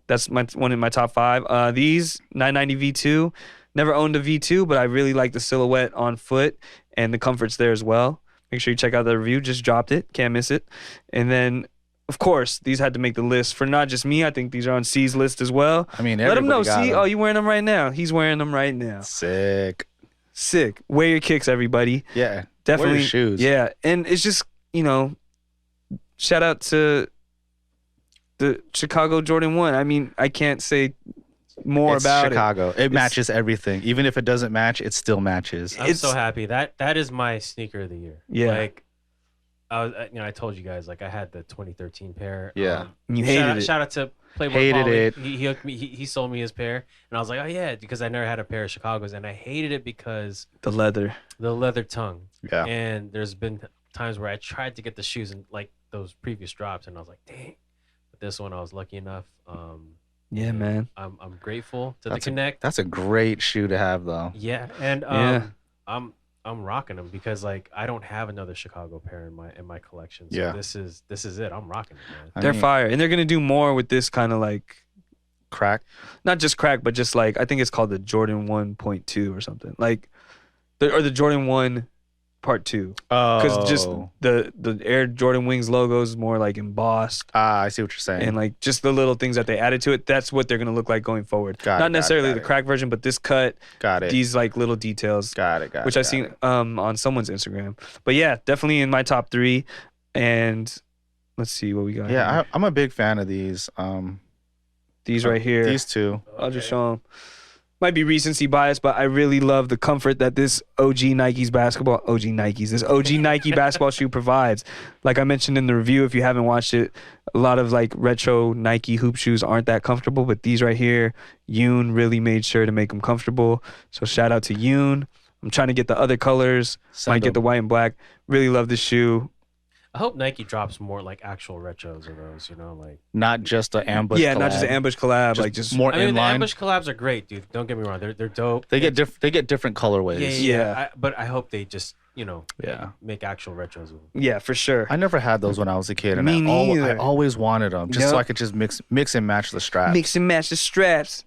that's one in my top 5. These 990 V2. Never owned a V2, but I really like the silhouette on foot and the comfort's there as well. Make sure you check out the review. Just dropped it. Can't miss it. And then, of course, these had to make the list for not just me. I think these are on C's list as well. I mean, Let him know, everybody C. got Oh, 'em. you wearing them right now. He's wearing them right now. Sick. Sick. Wear your kicks, everybody. Yeah. Definitely. Wear your shoes. Yeah. And it's just, shout out to the Chicago Jordan 1. I mean, I can't say more It's about Chicago. It matches everything. Even if it doesn't match, it still matches. I'm so happy. That is my sneaker of the year. Yeah. Like, I told you guys, like I had the 2013 pair. Yeah. it. You hated it. Shout out to Playboy Hated Paul. it. He hooked me. He sold me his pair, and I was like, oh yeah, because I never had a pair of Chicago's, and I hated it because The leather. the leather tongue. Yeah. And there's been times where I tried to get the shoes in like those previous drops, and I was like, dang. But this one, I was lucky enough. Yeah, man. I'm grateful to That's the Connect. That's a great shoe to have, though. Yeah, and Yeah. I'm rocking them because like I don't have another Chicago pair in my collection. So Yeah. this is it. I'm rocking it, man. I They're mean, fire. And they're going to do more with this kind of like, crack. not just crack, but just like, I think it's called the Jordan 1.2 or something. Like, the Jordan 1 Part 2. Oh. Because just the Air Jordan Wings logo is more like embossed. I see what you're saying. And like just the little things that they added to it, that's what they're going to look like going forward. Not necessarily the crack version, but this cut, Got it. these like little details. Got it. Which I've seen on someone's Instagram. But yeah, definitely in my top 3. And let's see what we got. Yeah, here. I'm a big fan of these. These right here. These two. I'll just show them. Might be recency bias, but I really love the comfort that this OG Nike basketball shoe provides. Like I mentioned in the review, if you haven't watched it, a lot of like retro Nike hoop shoes aren't that comfortable, but these right here, Yoon really made sure to make them comfortable. So shout out to Yoon. I'm trying to get the other colors. Might get the white and black. Really love this shoe. I hope Nike drops more like actual retros of those. Like Not just an ambush. Yeah, collab. not just an ambush collab, like just more I mean, in the line. ambush collabs are great, dude. Don't get me wrong. They're dope. They get different colorways. Yeah. But I hope they just Yeah. make actual retros of them. yeah, for sure. I never had those when I was a kid, and Me I neither. always wanted them just so Yep. I could just mix and match the straps. Mix and match the straps.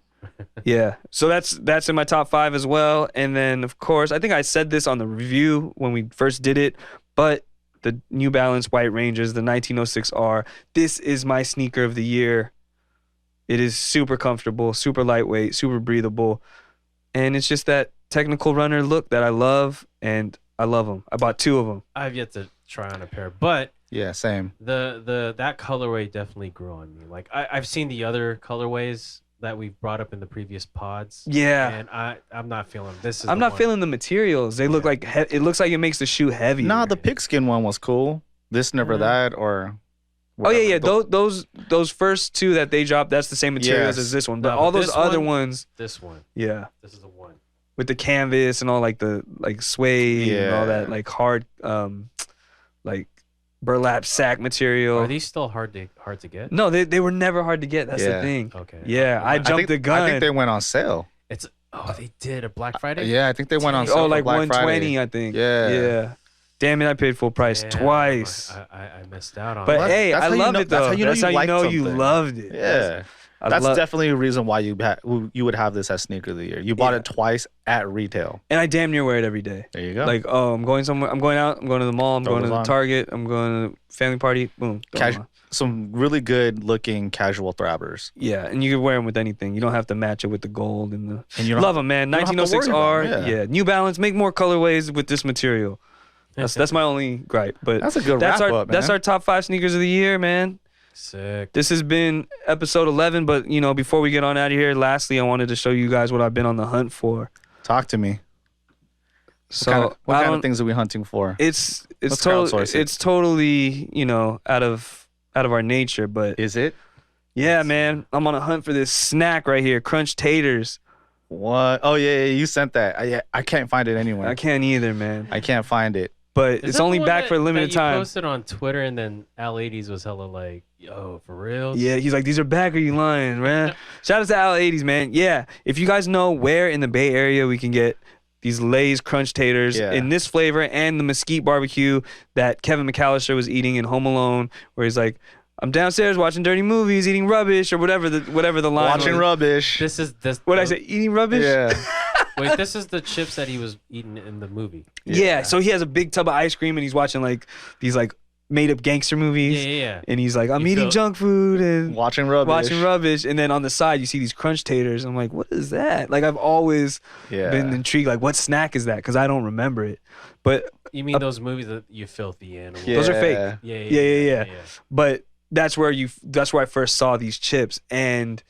Yeah. So that's in my top 5 as well. And then of course, I think I said this on the review when we first did it, but the New Balance White Rangers, the 1906R, this is my sneaker of the year. It is super comfortable, super lightweight, super breathable. And it's just that technical runner look that I love, and I love them. I bought 2 of them. I've yet to try on a pair, but Yeah, same. that colorway definitely grew on me. Like I've seen the other colorways that we've brought up in the previous pods. Yeah. And I'm not feeling this. I'm not feeling the materials. They look like it looks like it makes the shoe heavier. Nah, the pigskin one was cool. This never that or. Oh yeah, yeah. whatever. Those first 2 that they dropped, that's the same materials Yes. as this one. But No, all but those this other one- ones, this one. yeah, This is the one. with the canvas and all like the suede and all that Yeah. like hard like burlap sack material. Are these still hard to get? No, they were never hard to get. That's the Yeah. thing. Okay. Yeah, I jumped the gun. I think they went on sale. They did a Black Friday. Yeah, I think they went on Dang. sale. Oh, for like Black 120, Friday. I think. Yeah. Yeah. Damn it, I paid full price Damn, twice. I missed out on But that. hey, That's I how you loved know- it though. that's how you know you liked something. loved it. Yeah. I That's love- definitely a reason why you would have this as sneaker of the year. You bought Yeah. it twice at retail. And I damn near wear it every day. There you go. Like, oh, I'm going somewhere. I'm going out. I'm going to the mall. I'm Throw going to those the on. Target. I'm going to family party. Boom. throw 'em Casu- on. some really good looking casual throwers. Yeah, and you can wear them with anything. You don't have to match it with the gold and the. And you don't Love them, man. you don't have to worry 1906R. about 'em, Yeah. yeah. New Balance. Make more colorways with this material. That's my only gripe. But That's a good that's wrap our up, man. that's our top 5 sneakers of the year, man. Sick. This has been episode 11. But you know, before we get on out of here, lastly, I wanted to show you guys what I've been on the hunt for. Talk to me. So What I kind don't- of things are we hunting for? It's Let's totally crowdsource it. it's totally out of our nature. But Is it? yeah, man, I'm on a hunt for this snack right here, crunch taters. What? Oh yeah, you sent that. I can't find it anywhere. I can't either, man. I can't find it. But Is it's that only the one back for a limited that you time. posted on Twitter, and then Al 80s was hella like, "Yo, for real?" Yeah, he's like, these are back. Are you lying, man? Shout out to Al 80s, man. Yeah, if you guys know where in the Bay Area we can get these Lay's crunch taters Yeah. in this flavor and the mesquite barbecue that Kevin McAllister was eating in Home Alone, where he's like, I'm downstairs watching dirty movies, eating rubbish, or whatever the line Watching was. rubbish. This is this. What I say, eating rubbish? Yeah. Wait, this is the chips that he was eating in the movie. Yeah. So he has a big tub of ice cream and he's watching like these like made up gangster movies. Yeah. And he's like, I'm You eating feel- junk food and Watching rubbish. watching rubbish. And then on the side, you see these crunch taters. I'm like, what is that? Like, I've always Yeah. been intrigued. Like, what snack is that? Because I don't remember it. But You mean those movies that you filthy animal? Yeah. those are fake. Yeah. But that's where I first saw these chips. And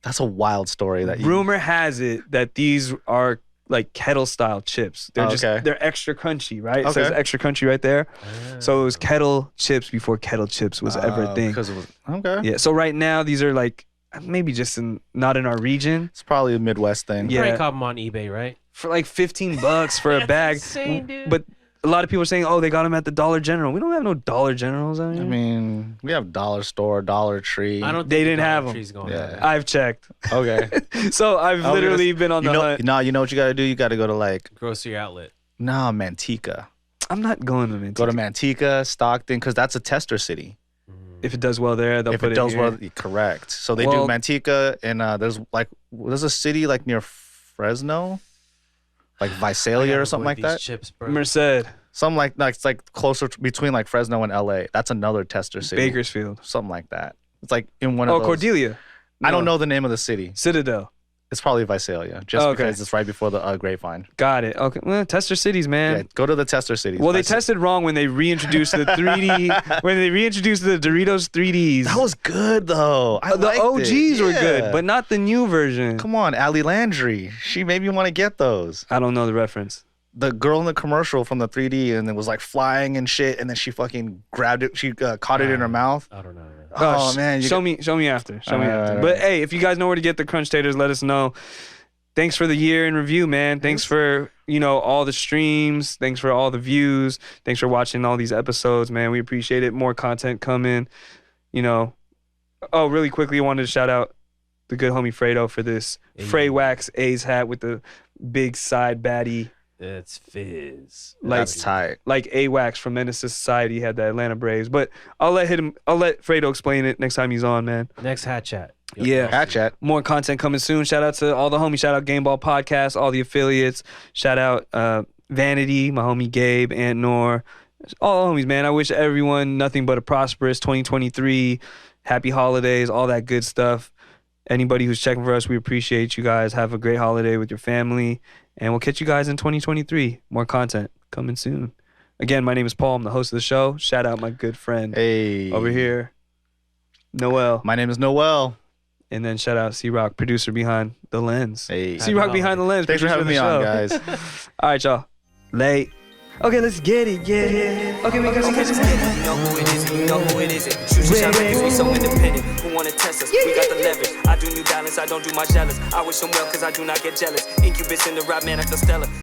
That's a wild story. That you. rumor has it that these are like kettle style chips. They're Okay. they're extra crunchy, right? It Okay. says extra crunchy right there. Ah. So it was kettle chips before kettle chips was ever a thing. Because it was okay. Yeah. So right now these are like maybe just not in our region It's probably a Midwest thing. Yeah. Probably caught them on eBay, right? for like $15 for a bag. insane, dude. But a lot of people are saying, oh, they got them at the Dollar General. We don't have no Dollar Generals out here. I mean, we have Dollar Store, Dollar Tree. I don't. They think didn't Dollar have 'em. Tree's going Yeah. there. I've checked. Okay. So I've I'm literally been on the you know, hunt. no, you know what you got to do? You got to go to like, Grocery outlet. Manteca. I'm not going to Manteca. Go to Manteca, Stockton, because that's a tester city. If it does well there, they'll If put it does here. well, correct. So they Well- do Manteca, and there's a city like near Fresno, like Visalia or something like that. Chips, bro. Merced, Something like it's like closer between like Fresno and LA. That's another tester city. Bakersfield. Something like that. It's like in one of Oh, those. Cordelia. I don't No. know the name of the city. Citadel. It's probably Visalia, just Okay. because it's right before the Grapevine. Got it. Okay. Well, tester cities, man. Yeah, go to the tester cities. Well, they tested wrong when they reintroduced the 3D. When they reintroduced the Doritos 3Ds. That was good though. I the liked it. OGs were Yeah. good, but not the new version. Come on, Allie Landry. She made me want to get those. I don't know the reference. The girl in the commercial from the 3D and it was like flying and shit, and then she fucking grabbed it. She caught it in her mouth. I don't know. Oh, man, show me after. Show me after. Alright. But hey, if you guys know where to get the crunch taters, let us know. Thanks for the year in review, man. Thanks for all the streams. Thanks for all the views. Thanks for watching all these episodes, man. We appreciate it. More content coming. Oh, really quickly, I wanted to shout out the good homie Fredo for this Frey Wax A's hat with the big side baddie. It's Fizz. That's tight. Like A-Wax from Menace to Society had the Atlanta Braves. But I'll let Fredo explain it next time he's on, man. Next hat chat. Yeah. Hat chat. More content coming soon. Shout out to all the homies. Shout out Game Ball Podcast, all the affiliates. Shout out Vanity, my homie Gabe, Aunt Nor. All the homies, man. I wish everyone nothing but a prosperous 2023. Happy holidays, all that good stuff. Anybody who's checking for us, we appreciate you guys. Have a great holiday with your family. And we'll catch you guys in 2023. More content coming soon. Again, my name is Paul. I'm the host of the show. Shout out my good friend over here, Noel. My name is Noel. And then shout out C-Rock, producer behind The Lens. Hey. C-Rock behind The Lens. Thanks for producer having of me the on, show. guys. All right, y'all. Late. Okay, let's get it. Yeah. Okay, we got some You know who it is, and you know who it isn't. Shoot your shot, baby, we so independent. Who wanna test us? We got the leverage. I do New Balance, I don't do my jealous. I wish them well, cause I do not get jealous. Incubus in the rap, man, I feel stellar.